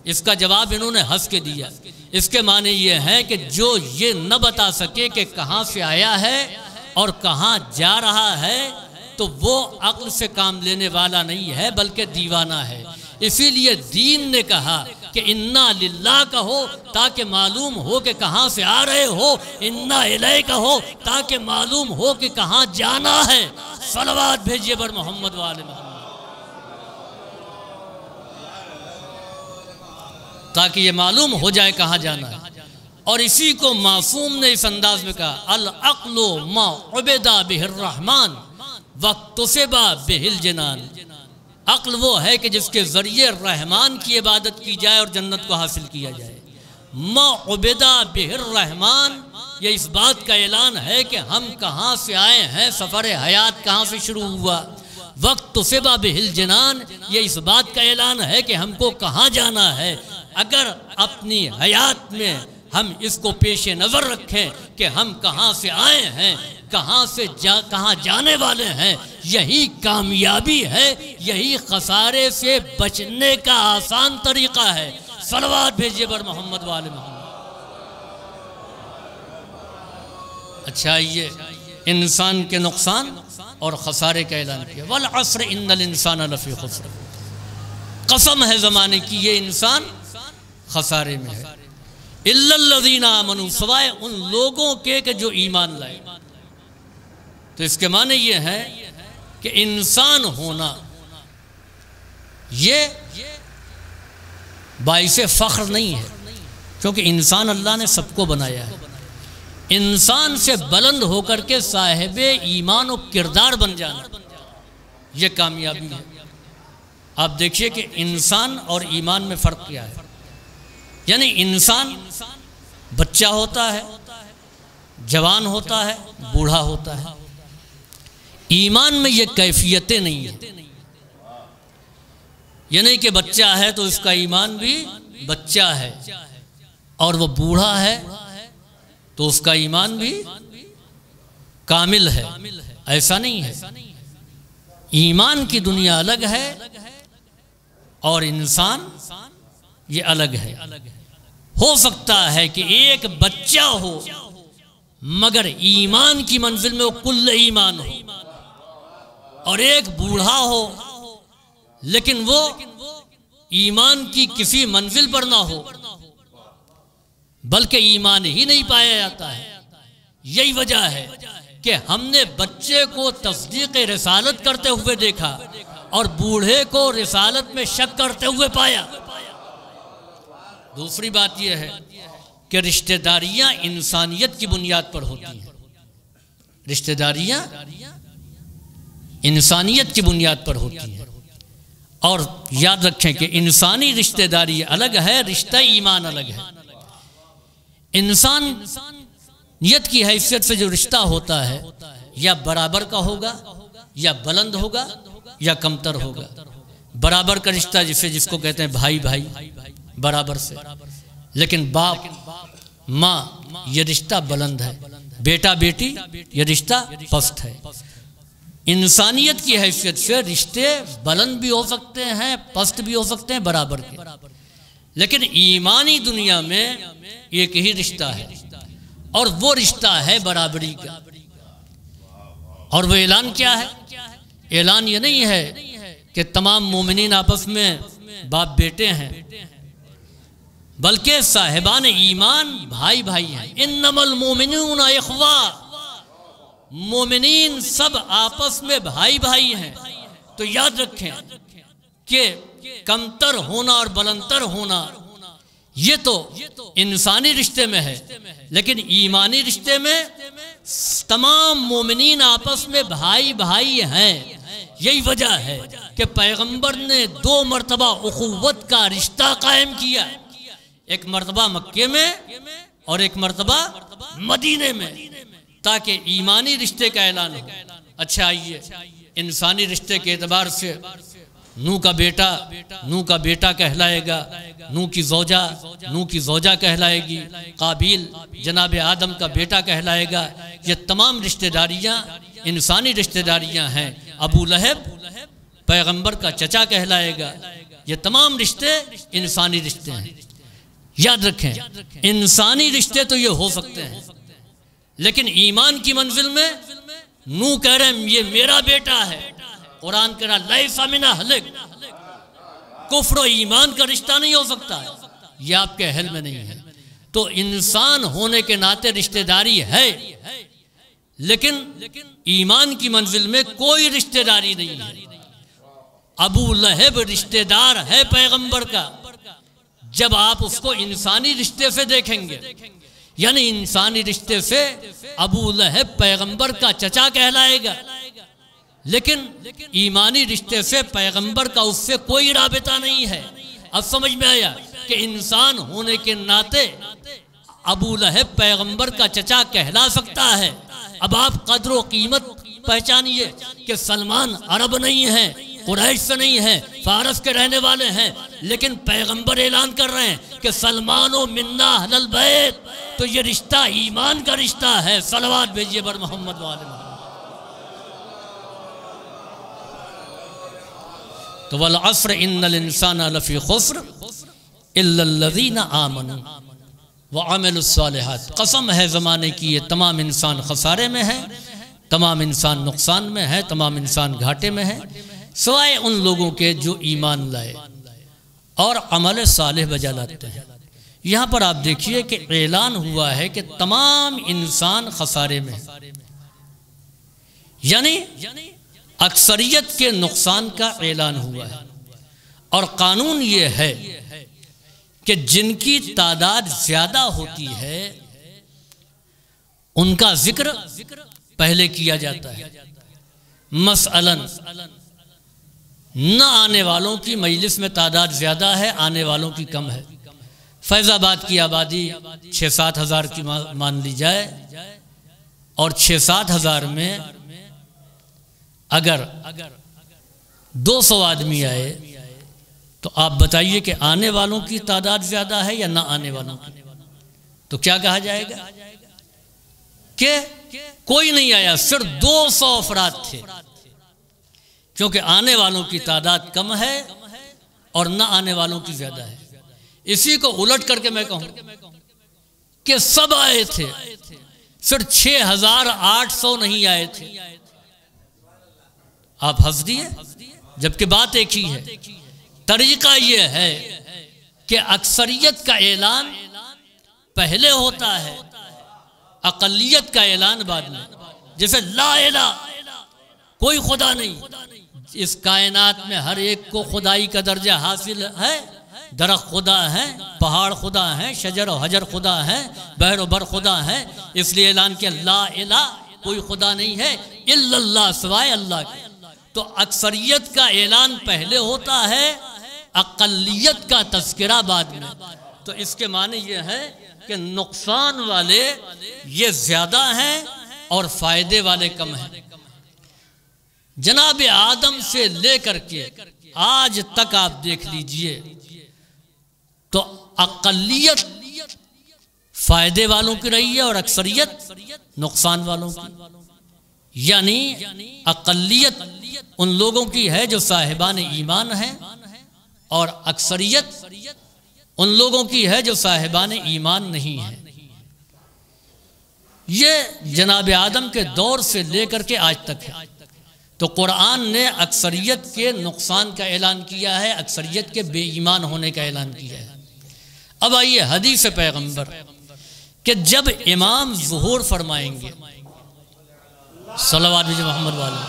اس کا جواب انہوں نے ہنس کے دیا۔ اس کے معنی یہ ہے کہ جو یہ نہ بتا سکے کہ کہاں سے آیا ہے اور کہاں جا رہا ہے تو وہ عقل سے کام لینے والا نہیں ہے بلکہ دیوانہ ہے۔ اسی لیے دین نے کہا کہ انا للہ کہو تاکہ معلوم ہو کہ کہاں سے آ رہے ہو، انا الیہ کہو تاکہ معلوم ہو کہ کہاں جانا ہے۔ صلوات بھیجیے بر محمد و آل محمد، تاکہ یہ معلوم ہو جائے کہاں جانا ہے۔ اور اسی کو معصوم نے اس انداز میں کہا العقل ما عبد بہ الرحمن وَاقْتُصِبَ بِهِ الْجِنَانُ، عقل وہ ہے کہ جس کے ذریعے رحمان کی عبادت کی جائے اور جنت کو حاصل کیا جائے۔ مَا عُبِدَ بِهِ الرحمن، یہ اس بات کا اعلان ہے کہ ہم کہاں سے آئے ہیں، سفر حیات کہاں سے شروع ہوا۔ وَاقْتُصِبَ بِهِ الْجِنَانُ، یہ اس بات کا اعلان ہے کہ ہم کو کہاں جانا ہے۔ اگر اپنی حیات میں ہم اس کو پیش نظر رکھیں کہ ہم کہاں سے آئے ہیں، کہاں جانے والے ہیں، یہی کامیابی ہے، یہی خسارے سے بچنے کا آسان طریقہ ہے۔ صلوات بھیجیے بر محمد والے محمد۔ اچھا، یہ انسان کے نقصان اور خسارے کا اعلان کیا۔ والعصر ان الانسان لفی خسر، قسم ہے زمانے کی، یہ انسان خسارے میں ہے۔ الا الذین آمنوا، سوائے ان لوگوں کے کہ جو ایمان لائے۔ تو اس کے معنی یہ ہے کہ انسان ہونا یہ باعث فخر نہیں ہے، کیونکہ انسان اللہ نے سب کو بنایا ہے۔ انسان سے بلند ہو کر کے صاحب ایمان و کردار بن جانا، یہ کامیابی ہے۔ آپ دیکھیے کہ انسان اور ایمان میں فرق کیا ہے۔ یعنی انسان بچہ ہوتا ہے، جوان ہوتا ہے، بوڑھا ہوتا ہے۔ ایمان میں یہ کیفیتیں نہیں ہیں۔ یعنی کہ بچہ ہے تو اس کا ایمان بھی بچہ ہے، اور وہ بوڑھا ہے تو اس کا ایمان بھی کامل ہے، ایسا نہیں ہے۔ ایمان کی دنیا الگ ہے اور انسان یہ الگ ہے۔ ہو سکتا ہے کہ ایک بچہ ہو مگر ایمان کی منزل میں وہ کل ایمان ہو، اور ایک بوڑھا ہو لیکن وہ ایمان کی کسی منزل پر نہ ہو، بلکہ ایمان ہی نہیں پایا جاتا ہے۔ یہی وجہ ہے کہ ہم نے بچے کو تصدیق رسالت کرتے ہوئے دیکھا اور بوڑھے کو رسالت میں شک کرتے ہوئے پایا۔ دوسری بات یہ ہے کہ رشتہ داریاں انسانیت کی بنیاد پر ہوتی ہیں۔ رشتہ داریاں انسانیت کی بنیاد پر ہوتی ہیں، اور یاد رکھیں کہ انسانی رشتہ داری الگ ہے، رشتہ ایمان الگ ہے۔ انسانیت کی حیثیت سے جو رشتہ ہوتا ہے یا برابر کا ہوگا یا بلند ہوگا یا کمتر ہوگا۔ برابر کا رشتہ جس کو کہتے ہیں بھائی بھائی، برابر سے، لیکن باپ ماں یہ رشتہ بلند ہے، بیٹا بیٹی یہ رشتہ پست ہے۔ انسانیت کی حیثیت سے رشتے بلند بھی ہو سکتے ہیں، پست بھی ہو سکتے ہیں، برابر کے، لیکن ایمانی دنیا میں ایک ہی رشتہ ہے، اور وہ رشتہ ہے برابری کا۔ اور وہ اعلان کیا ہے؟ اعلان یہ نہیں ہے کہ تمام مومنین آپس میں باپ بیٹے ہیں، بلکہ صاحبان ایمان بھائی بھائی ہیں۔ انما المومنون اخوہ، مومنین سب آپس میں بھائی بھائی ہیں۔ تو یاد رکھیں کہ کمتر ہونا اور بلندتر ہونا یہ تو انسانی رشتے میں ہے، لیکن ایمانی رشتے میں تمام مومنین آپس میں بھائی بھائی ہیں۔ یہی وجہ ہے کہ پیغمبر نے 2 مرتبہ اخوت کا رشتہ قائم کیا، ایک مرتبہ مکے میں اور ایک مرتبہ مدینے میں، تاکہ ایمانی رشتے کا اعلان ہو۔ اچھا، آئیے انسانی رشتے کے اعتبار سے نوح کا بیٹا کہلائے گا، نوح کی زوجہ کہلائے گی، قابیل جناب آدم کا بیٹا کہلائے گا۔ یہ تمام رشتہ داریاں انسانی رشتہ داریاں ہیں۔ ابو لہب پیغمبر کا چچا کہلائے گا۔ یہ تمام رشتے انسانی رشتے ہیں۔ یاد رکھیں، انسانی رشتے تو یہ ہو سکتے ہیں، لیکن ایمان کی منزل میں نوح کہہ رہے ہیں یہ میرا بیٹا ہے، قرآن کہہ رہا لیس من اہلک، کفر و ایمان کا رشتہ نہیں ہو سکتا، یہ آپ کے اہل میں نہیں ہے۔ تو انسان ہونے کے ناطے رشتہ داری ہے، لیکن ایمان کی منزل میں کوئی رشتہ داری نہیں ہے۔ ابو لہب رشتہ دار ہے پیغمبر کا، جب آپ اس کو انسانی رشتے سے دیکھیں گے، یعنی انسانی رشتے سے ابو لہب پیغمبر کا چچا کہلائے گا، لیکن ایمانی رشتے سے پیغمبر کا اس سے کوئی رابطہ نہیں ہے۔ اب سمجھ میں آیا کہ انسان ہونے کے ناطے ابو لہب پیغمبر کا چچا کہلا سکتا ہے۔ اب آپ قدر و قیمت پہچانیے کہ سلمان عرب نہیں ہے، قریش سے نہیں ہے، فارس کے رہنے والے ہیں، لیکن پیغمبر اعلان کر رہے ہیں کہ سلمان و منا اہل البیت، تو یہ رشتہ ایمان کا رشتہ ہے۔ صلوات بھیجیے بر محمد وآل محمد۔ تو والعصر ان الانسان لفی خسر الا الذین آمنوا وعملوا الصالحات، قسم ہے زمانے کی یہ تمام انسان خسارے میں ہے، تمام انسان نقصان میں ہے، تمام انسان گھاٹے میں ہے، سوائے ان لوگوں کے جو ایمان لائے اور عمل صالح بجا لاتے ہیں۔ یہاں پر آپ دیکھیے کہ اعلان ہوا ہے کہ تمام انسان خسارے میں ہے، یعنی اکثریت کے نقصان کا اعلان ہوا ہے، اور قانون یہ ہے کہ جن کی تعداد زیادہ ہوتی ہے ان کا ذکر پہلے کیا جاتا ہے۔ مثلاً نہ آنے والوں کی مجلس میں تعداد زیادہ ہے، آنے والوں کی کم ہے۔ فیض آباد کی آبادی 6-7 ہزار کی مان لی جائے، اور 6-7 ہزار میں اگر 200 آدمی آئے تو آپ بتائیے کہ آنے والوں کی تعداد زیادہ ہے یا نہ آنے والوں کی؟ تو کیا کہا جائے گا کہ کوئی نہیں آیا، صرف 200 افراد تھے، کیونکہ آنے والوں کی تعداد کم ہے اور نہ آنے والوں کی زیادہ ہے۔ اسی کو الٹ کر کے میں کہوں کہ سب آئے تھے، صرف 6800 نہیں آئے تھے، آپ ہنس دیے، جبکہ بات ایک ہی ہے۔ طریقہ یہ ہے کہ اکثریت کا اعلان پہلے ہوتا ہے، اقلیت کا اعلان بعد میں۔ جیسے لا الہ، کوئی خدا نہیں، اس کائنات میں ہر ایک کو خدائی کا درجہ حاصل ہے، درخت خدا ہے، پہاڑ خدا ہے، شجر و حجر خدا ہے، بحر و بر خدا ہے، اس لیے اعلان کیا لا الہ، کوئی خدا نہیں ہے الا اللہ، سوائے اللہ کے۔ تو اکثریت کا اعلان پہلے ہوتا ہے، اقلیت کا تذکرہ بعد میں۔ تو اس کے معنی یہ ہے کہ نقصان والے یہ زیادہ ہیں اور فائدے والے کم ہیں۔ جناب آدم سے لے کر کے آج تک آپ دیکھ لیجئے تو اقلیت فائدے والوں کی رہی ہے اور اکثریت نقصان والوں کی، یعنی اقلیت ان لوگوں کی ہے جو صاحبان ایمان ہیں، اور اکثریت ان لوگوں کی ہے جو صاحبان ایمان نہیں ہیں۔ یہ جناب آدم کے دور سے لے کر کے آج تک ہے۔ تو قرآن نے اکثریت کے نقصان کا اعلان کیا ہے، اکثریت کے بے ایمان ہونے کا اعلان کیا ہے۔ اب آئیے حدیث پیغمبر کہ جب امام ظہور فرمائیں گے، صلوات محمد والے،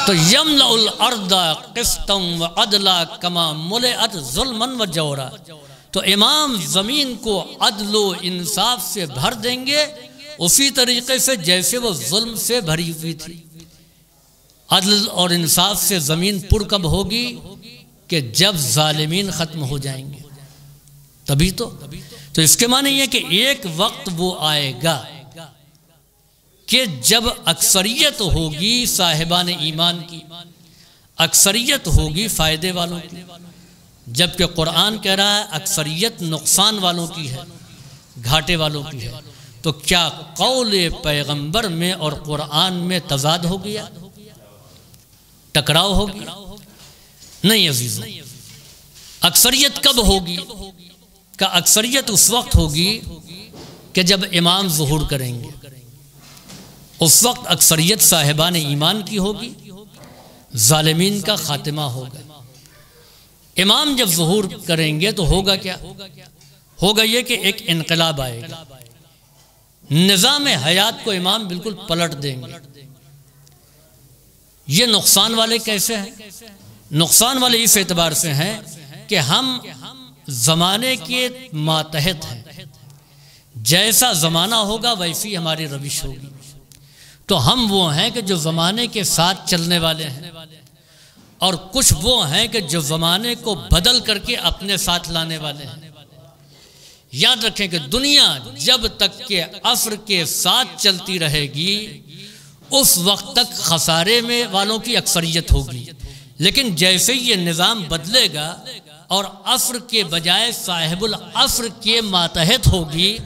تو یملأ الارض قسطا وعدلا کما ملئت ظلما وجورا، تو امام زمین کو عدل و انصاف سے بھر دیں گے اسی طریقے سے جیسے وہ ظلم سے بھری ہوئی تھی۔ عدل اور انصاف سے زمین پر کب ہوگی؟ کہ جب ظالمین ختم ہو جائیں گے، تبھی تو اس کے معنی یہ کہ ایک وقت وہ آئے گا کہ جب اکثریت ہوگی صاحبان ایمان کی، اکثریت ہوگی فائدے والوں کی، جبکہ قرآن کہہ رہا ہے اکثریت نقصان والوں کی ہے، گھاٹے والوں کی ہے۔ تو کیا قول پیغمبر میں اور قرآن میں تضاد ہو گیا، ٹکراؤ ہو گیا؟ نہیں عزیزوں، اکثریت کب ہوگی؟ کہ اکثریت اس وقت ہوگی کہ جب امام ظہور کریں گے، اس وقت اکثریت صاحبان ایمان کی ہوگی، ظالمین کا خاتمہ ہوگا۔ امام جب ظہور کریں گے تو ہوگا کیا؟ ہوگا یہ کہ ایک انقلاب آئے گا، نظام حیات کو امام بالکل پلٹ دیں گے۔ یہ نقصان والے کیسے ہیں؟ نقصان والے اس اعتبار سے ہیں کہ ہم زمانے کے ماتحت ہیں، جیسا زمانہ ہوگا ویسی ہماری روش ہوگی۔ تو ہم وہ ہیں کہ جو زمانے کے ساتھ چلنے والے ہیں، اور کچھ وہ ہیں کہ جو زمانے کو بدل کر کے اپنے ساتھ لانے والے ہیں۔ یاد رکھیں کہ دنیا جب تک کہ عصر کے ساتھ چلتی رہے گی اس وقت تک خسارے میں والوں کی اکثریت ہوگی، لیکن جیسے ہی یہ نظام بدلے گا اور عصر کے بجائے صاحب العصر کے ماتحت ہوگی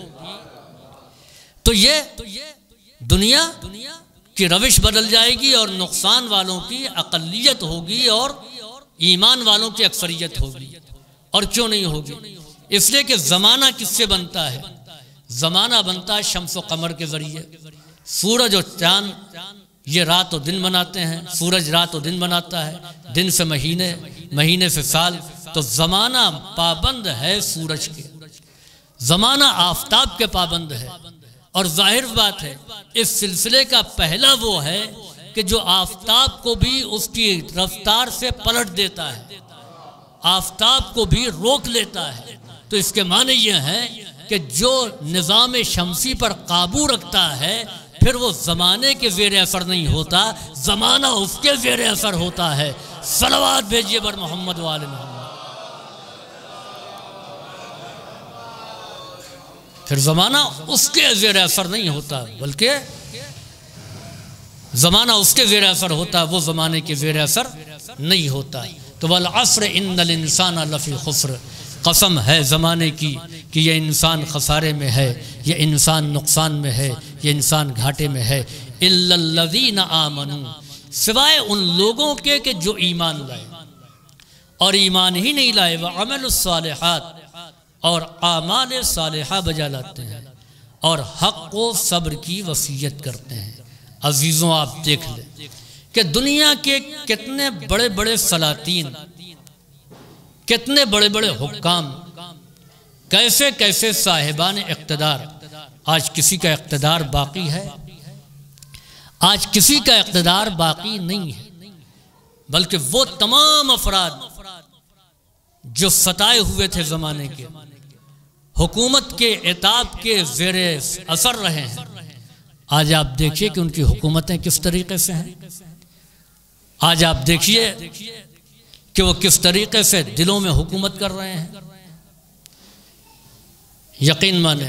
تو یہ دنیا کی روش بدل جائے گی اور نقصان والوں کی اقلیت ہوگی اور ایمان والوں کی اکثریت ہوگی۔ اور کیوں نہیں ہوگی؟ اس لیے کہ زمانہ کس سے بنتا ہے؟ زمانہ بنتا ہے شمس و قمر کے ذریعے۔ سورج اور چاند یہ رات و دن بناتے ہیں، سورج رات و دن بناتا ہے، دن سے مہینے، مہینے سے سال۔ تو زمانہ پابند ہے سورج کے، زمانہ آفتاب کے پابند ہے۔ اور ظاہر بات ہے اس سلسلے کا پہلا وہ ہے کہ جو آفتاب کو بھی اس کی رفتار سے پلٹ دیتا ہے، آفتاب کو بھی روک لیتا ہے۔ تو اس کے معنی یہ ہے کہ جو نظام شمسی پر قابو رکھتا ہے پھر وہ زمانے کے زیر اثر نہیں ہوتا، زمانہ اس کے زیر اثر ہوتا ہے۔ صلوات بھیجیے بر محمد و آل محمد۔ پھر زمانہ اس کے زیر اثر نہیں ہوتا بلکہ زمانہ اس کے زیر اثر ہوتا، وہ زمانے کے زیر اثر نہیں ہوتا۔ تو والعصر ان الانسان لفی خسر، قسم ہے زمانے کی کہ یہ انسان خسارے میں ہے، یہ انسان نقصان میں ہے، یہ انسان گھاٹے میں ہے۔ الا الذین آمنوا، سوائے ان لوگوں کے کہ جو ایمان لائے اور ایمان ہی نہیں لائے، وعملوا الصالحات، اور اعمال صالحہ بجا لاتے ہیں اور حق و صبر کی وصیت کرتے ہیں۔ عزیزوں آپ دیکھ لیں کہ دنیا کے کتنے بڑے بڑے سلاطین، کتنے بڑے بڑے حکام، کیسے کیسے صاحبان اقتدار، آج کسی کا اقتدار باقی ہے؟ آج کسی کا اقتدار باقی نہیں ہے، بلکہ وہ تمام افراد جو ستائے ہوئے تھے زمانے کے، حکومت کے عتاب کے زیر اثر رہے ہیں، آج آپ دیکھیے کہ ان کی حکومتیں کس طریقے سے ہیں۔ آج آپ دیکھیے کہ وہ کس طریقے سے دلوں میں حکومت کر رہے ہیں۔ یقین مانے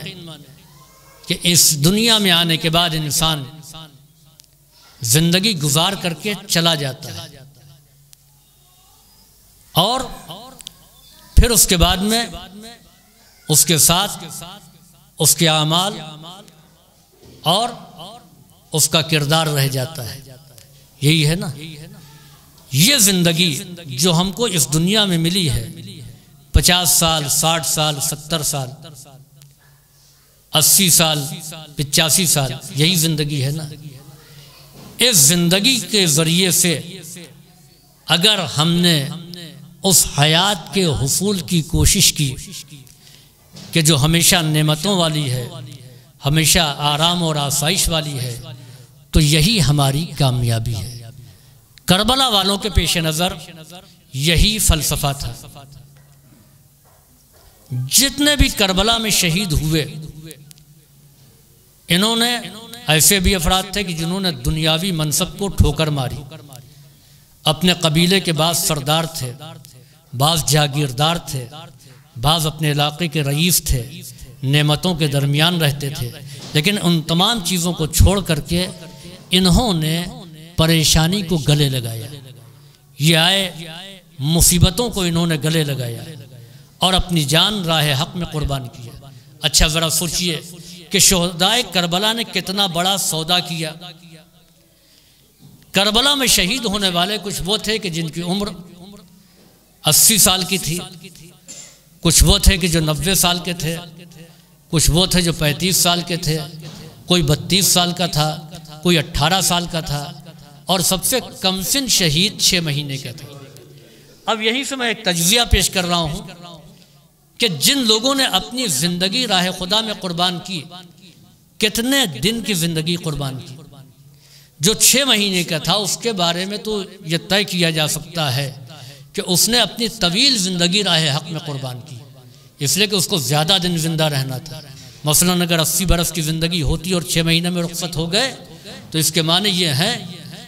کہ اس دنیا میں آنے کے بعد انسان زندگی گزار کر کے چلا جاتا ہے اور پھر اس کے بعد میں اس کے ساتھ اس کے اعمال اور اس کا کردار رہ جاتا ہے۔ یہی ہے نا، یہ زندگی جو ہم کو اس دنیا میں ملی ہے، 50 سال، 60 سال، 70 سال، 80 سال، 85 سال، یہی زندگی ہے نا۔ اس زندگی کے ذریعے سے اگر ہم نے اس حیات کے حصول کی کوشش کی کہ جو ہمیشہ نعمتوں والی ہے، ہمیشہ آرام اور آسائش والی ہے، تو یہی ہماری کامیابی ہے۔ کربلا والوں کے پیش نظر یہی فلسفہ تھا۔ جتنے بھی کربلا میں شہید ہوئے، انہوں نے ایسے بھی افراد تھے کہ جنہوں نے دنیاوی منصب کو ٹھوکر ماری، اپنے قبیلے کے بعض سردار تھے، بعض جاگیردار تھے، بعض اپنے علاقے کے رئیس تھے، نعمتوں کے درمیان رہتے تھے، لیکن ان تمام چیزوں کو چھوڑ کر کے انہوں نے پریشانی کو گلے لگایا۔ یہ آئے مصیبتوں کو انہوں نے گلے لگایا اور اپنی جان راہ حق میں قربان کیا۔ اچھا ذرا سوچئے کہ شہدائے کربلا نے کتنا بڑا سودا کیا۔ کربلا میں شہید ہونے والے کچھ وہ تھے کہ جن کی عمر 80 سال کی تھی، کچھ وہ تھے کہ جو 90 سال کے تھے، کچھ وہ تھے جو 35 سال کے تھے، کوئی 32 سال کا تھا، کوئی 18 سال کا تھا، اور سب سے کم سن شہید 6 مہینے کا تھا۔ اب یہیں سے میں ایک تجزیہ پیش کر رہا ہوں کہ جن لوگوں نے اپنی زندگی راہ خدا میں قربان کی، کتنے دن کی زندگی قربان کی۔ جو 6 مہینے کا تھا اس کے بارے میں تو یہ طے کیا جا سکتا ہے کہ اس نے اپنی طویل زندگی راہ حق میں قربان کی، اس لیے کہ اس کو زیادہ دن زندہ رہنا تھا۔ مثلاً اگر 80 برس کی زندگی ہوتی اور 6 مہینے میں رخصت ہو گئے تو اس کے معنی یہ ہیں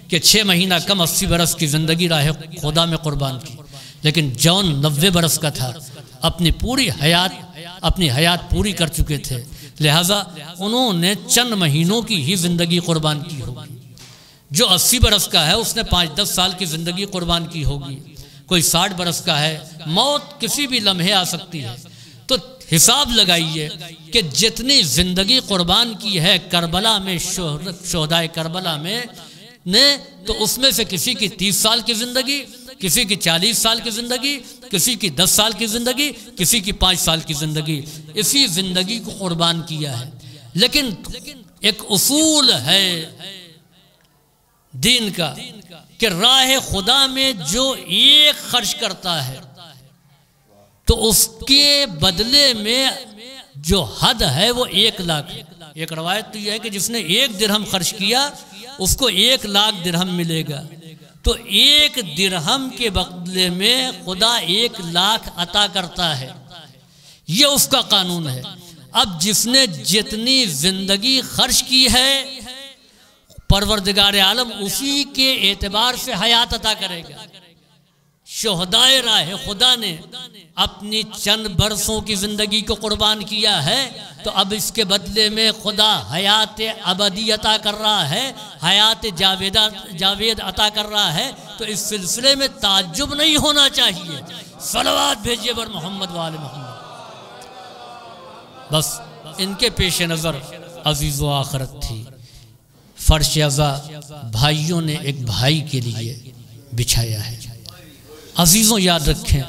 کہ 6 مہینہ کم 80 برس کی زندگی راہ خدا میں قربان کی، لیکن جون 90 برس کا تھا، اپنی حیات پوری کر چکے تھے، لہٰذا انہوں نے چند مہینوں کی ہی زندگی قربان کی ہوگی۔ جو 80 برس کا ہے اس نے 5-10 سال کی زندگی قربان کی ہوگی، کوئی 60 برس کا ہے، موت کسی بھی لمحے آ سکتی ہے۔ تو حساب لگائیے کہ جتنی زندگی قربان کی ہے کربلا میں، شہدائے کربلا میں نے، تو اس میں سے کسی کی 30 سال کی زندگی، کسی کی 40 سال کی زندگی، کسی کی 10 سال کی زندگی، کسی کی 5 سال کی زندگی، اسی زندگی کو قربان کیا ہے۔ لیکن ایک اصول ہے دین کا کہ راہ خدا میں جو ایک خرچ کرتا ہے تو اس کے بدلے میں جو حد ہے وہ 1 لاکھ ہے۔ ایک روایت تو یہ ہے کہ جس نے 1 درہم خرچ کیا اس کو 1 لاکھ درہم ملے گا، تو 1 درہم کے بدلے میں خدا 1 لاکھ عطا کرتا ہے، یہ اس کا قانون ہے۔ اب جس نے جتنی زندگی خرچ کی ہے پروردگار عالم اسی کے اعتبار سے حیات عطا کرے گا۔ شہدائے راہ خدا نے اپنی چند برسوں کی زندگی کو قربان کیا ہے، تو اب اس کے بدلے میں خدا حیات ابدی عطا کر رہا ہے، حیات جاوید عطا کر رہا ہے۔ تو اس سلسلے میں تعجب نہیں ہونا چاہیے۔ صلوات بھیجیے بر محمد وآل محمد۔ بس ان کے پیش نظر عزیز و آخرت تھی۔ فرش عزا بھائیوں نے ایک بھائی کے لیے بچھایا ہے۔ عزیزوں یاد رکھیں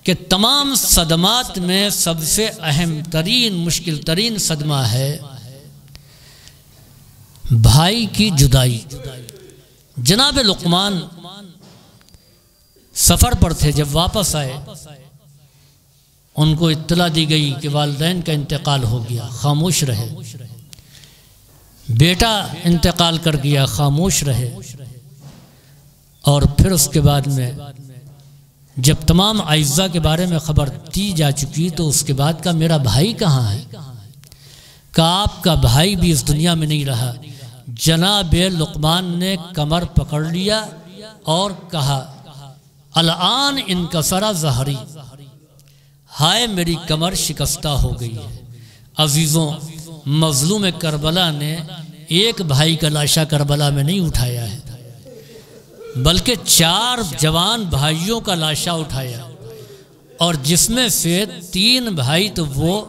کہ تمام صدمات میں سب سے اہم ترین مشکل ترین صدمہ ہے بھائی کی جدائی۔ جناب لقمان سفر پر تھے، جب واپس آئے ان کو اطلاع دی گئی کہ والدین کا انتقال ہو گیا، خاموش رہے۔ بیٹا انتقال کر گیا، خاموش رہے۔ اور پھر اس کے بعد میں جب تمام اعزاء کے بارے میں خبر دی جا چکی تو اس کے بعد کا میرا بھائی کہاں ہے؟ کہ آپ کا بھائی بھی اس دنیا میں نہیں رہا۔ جناب لقمان نے کمر پکڑ لیا اور کہا الآن انکسر ظہری، ہائے میری کمر شکستہ ہو گئی ہے۔ عزیزوں مظلوم کربلا نے ایک بھائی کا لاشا کربلا میں نہیں اٹھایا ہے، بلکہ 4 جوان بھائیوں کا لاشا اٹھایا، اور جس میں سے 3 بھائی تو وہ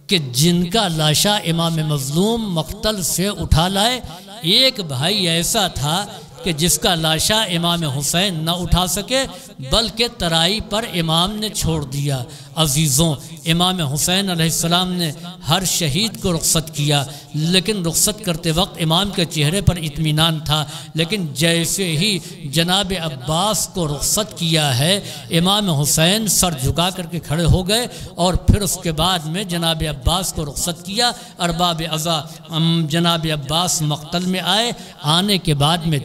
کہ جن کا لاشا امام مظلوم مقتل سے اٹھا لائے، ایک بھائی ایسا تھا کہ جس کا لاشا امام حسین نہ اٹھا سکے بلکہ ترائی پر امام نے چھوڑ دیا۔ عزیزوں امام حسین علیہ السلام نے ہر شہید کو رخصت کیا، لیکن رخصت کرتے وقت امام کے چہرے پر اطمینان تھا، لیکن جیسے ہی جناب عباس کو رخصت کیا ہے امام حسین سر جھکا کر کے کھڑے ہو گئے، اور پھر اس کے بعد میں جناب عباس کو رخصت کیا۔ ارباب عزا جناب عباس مقتل میں آئے، آنے کے بعد میں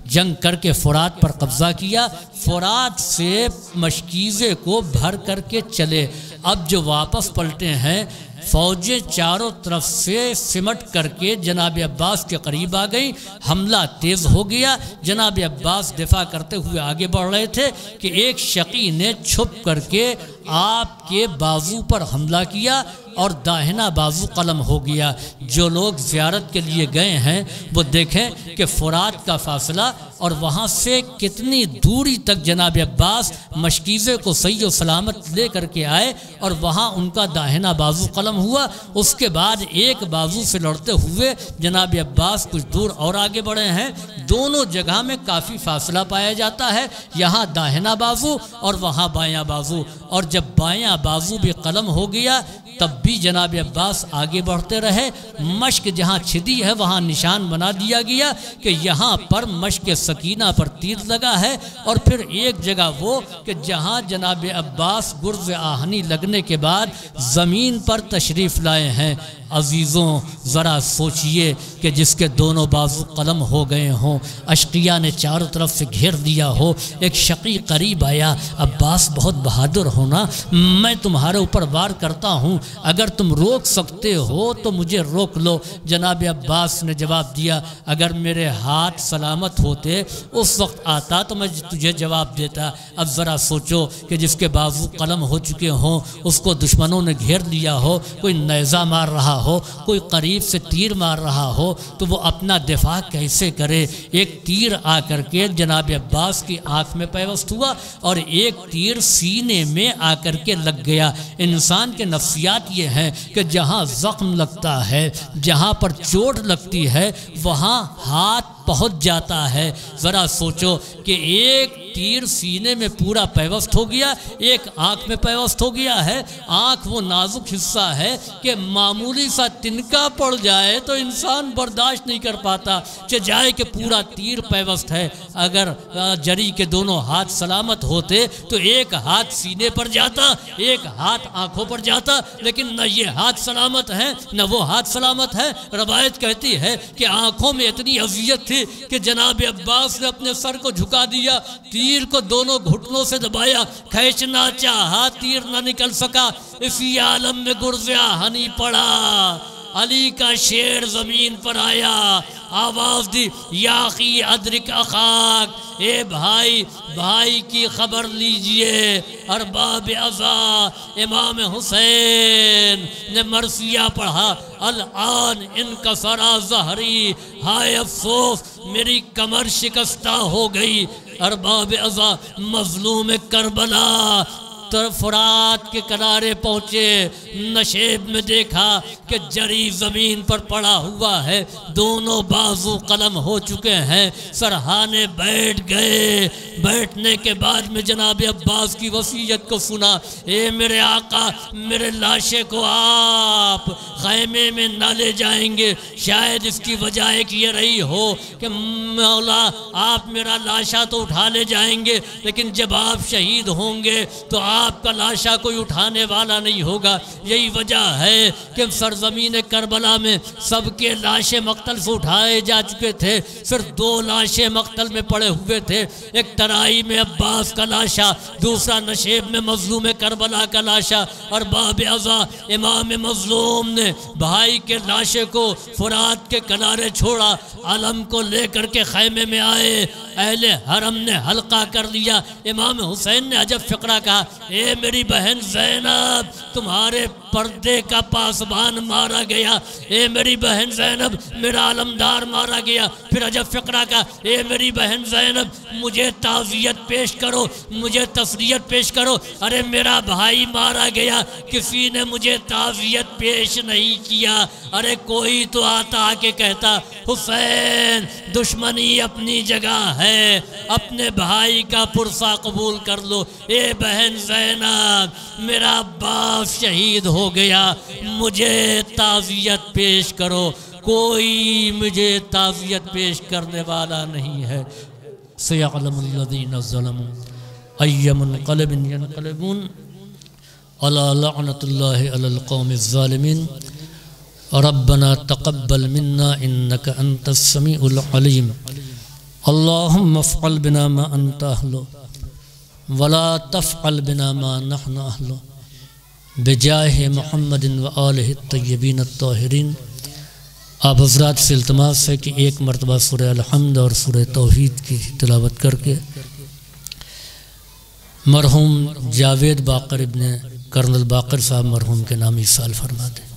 جنگ کر کے فرات پر قبضہ کیا، فرات سے مشکیزے کو بھر کر کے چلے۔ اب جو واپس پلٹے ہیں فوجیں چاروں طرف سے سمٹ کر کے جناب عباس کے قریب آ گئی، حملہ تیز ہو گیا۔ جناب عباس دفاع کرتے ہوئے آگے بڑھ رہے تھے کہ ایک شقی نے چھپ کر کے آپ کے بازو پر حملہ کیا اور داہنا بازو قلم ہو گیا۔ جو لوگ زیارت کے لیے گئے ہیں وہ دیکھیں کہ فرات کا فاصلہ اور وہاں سے کتنی دوری تک جناب عباس مشکیزے کو صحیح و سلامت لے کر کے آئے، اور وہاں ان کا داہنا بازو قلم ہوا۔ اس کے بعد ایک بازو سے لڑتے ہوئے جناب عباس کچھ دور اور آگے بڑھے ہیں، دونوں جگہ میں کافی فاصلہ پایا جاتا ہے، یہاں داہنا بازو اور وہاں بایاں بازو، اور جب بایاں بازو بھی قلم ہو گیا تب بھی جناب عباس آگے بڑھتے رہے۔ مشک جہاں چھدی ہے وہاں نشان بنا دیا گیا کہ یہاں پر مشک سکینہ پر تیر لگا ہے، اور پھر ایک جگہ وہ کہ جہاں جناب عباس گرز آہنی لگنے کے بعد زمین پر تشریف لائے ہیں۔ عزیزوں ذرا سوچئے کہ جس کے دونوں بازو قلم ہو گئے ہوں، اشقیاء نے چاروں طرف سے گھیر دیا ہو، ایک شقی قریب آیا، عباس بہت بہادر ہونا، میں تمہارے اوپر وار کرتا ہوں، اگر تم روک سکتے ہو تو مجھے روک لو۔ جناب عباس نے جواب دیا اگر میرے ہاتھ سلامت ہوتے اس وقت آتا تو میں تجھے جواب دیتا۔ اب ذرا سوچو کہ جس کے بازو قلم ہو چکے ہوں، اس کو دشمنوں نے گھیر لیا ہو، کوئی نیزہ مار رہا ہو، کوئی قریب سے تیر مار رہا ہو تو وہ اپنا دفاع کیسے کرے؟ ایک تیر آ کر کے جناب عباس کی آنکھ میں پیوست ہوا اور ایک تیر سینے میں آ کر کے لگ گیا۔ انسان کے نفسیات یہ ہیں کہ جہاں زخم لگتا ہے، جہاں پر چوٹ لگتی ہے، وہاں ہاتھ پہنچ جاتا ہے۔ ذرا سوچو کہ ایک تیر سینے میں پورا پیوست ہو گیا، ایک آنکھ میں پیوست ہو گیا ہے۔ آنکھ وہ نازک حصہ ہے کہ معمولی سا تنکا پڑ جائے تو انسان برداشت نہیں کر پاتا، جائے کہ پورا تیر پیوست ہے۔ اگر جری کے دونوں ہاتھ سلامت ہوتے تو ایک ہاتھ سینے پر جاتا، ایک ہاتھ آنکھوں پر جاتا، لیکن نہ یہ ہاتھ سلامت ہے نہ وہ ہاتھ سلامت ہے۔ روایت کہتی ہے کہ آنکھوں میں اتنی اذیت تھی کہ جناب عباس نے اپنے سر کو جھکا دیا، تیر کو دونوں گھٹنوں سے دبایا، کھینچنا چاہا تیر نہ نکل سکا۔ اسی عالم میں گرز آہنی پڑا، علی کا شیر زمین پر آیا، آواز دی یا اخی ادرک اخاک، اے بھائی بھائی کی خبر لیجئے۔ ارباب عزا امام حسین نے مرثیہ پڑھا، الان انکسر ظہری، ہائے افسوس میری کمر شکستہ ہو گئی۔ ارباب عزا مظلوم کربلا فرات کے کنارے پہنچے، نشیب میں دیکھا کہ جری زمین پر پڑا ہوا ہے، دونوں بازو قلم ہو چکے ہیں، سرہانے بیٹھ گئے۔ بیٹھنے کے بعد میں جناب عباس کی وصیت کو سنا، اے میرے آقا میرے لاشے کو آپ خیمے میں نہ لے جائیں گے، شاید اس کی وجہ ایک یہ رہی ہو کہ مولا آپ میرا لاشا تو اٹھا لے جائیں گے، لیکن جب آپ شہید ہوں گے تو آپ کا لاشا کوئی اٹھانے والا نہیں ہوگا۔ یہی وجہ ہے کہ سرزمین کربلا میں سب کے لاشیں مقتل سے اٹھائے جا چکے تھے، صرف 2 لاشیں مقتل میں پڑے ہوئے تھے، ایک ترائی میں عباس کا لاشا، دوسرا نشیب میں مظلوم کربلا کا لاشا۔ اور باب عزا امام مظلوم نے بھائی کے لاشے کو فرات کے کنارے چھوڑا، علم کو لے کر کے خیمے میں آئے، اہل حرم نے حلقہ کر لیا۔ امام حسین نے عجب فقرہ کہا، اے میری بہن زینب تمہارے پردے کا پاسبان مارا گیا، اے میری بہن زینب میرا علمدار مارا گیا۔ پھر عجب فقرہ کہا، اے میری بہن زینب مجھے تعزیت پیش کرو، مجھے تسلیت پیش کرو، ارے میرا بھائی مارا گیا، کسی نے مجھے تعزیت پیش نہیں کیا۔ ارے کوئی تو آتا کہ کہتا حسین دشمنی اپنی جگہ ہے، اپنے بھائی کا پرسہ قبول کر لو۔ اے بہن زینب میرا عباس شہید ہو گیا، مجھے تعزیت پیش کرو، کوئی مجھے تعزیت پیش کرنے والا نہیں ہے۔ سیعلم الذین ظلموا ای منقلب ینقلبون، الا لعنۃ اللہ علی القوم الظالمین۔ ربنا تقبل منا انک انت السمیع العلیم، اللہم افعل بنا ما انت اہلو ولا تفعل بنا ما نحن اہلو، بجاہ محمد و آلہ الطیبین الطاہرین۔ آپ حضرات سے التماس ہے کہ ایک مرتبہ سورہ الحمد اور سورہ توحید کی تلاوت کر کے مرحوم جاوید باقر ابن کرنل باقر صاحب مرحوم کے نام ایصال فرما دیں۔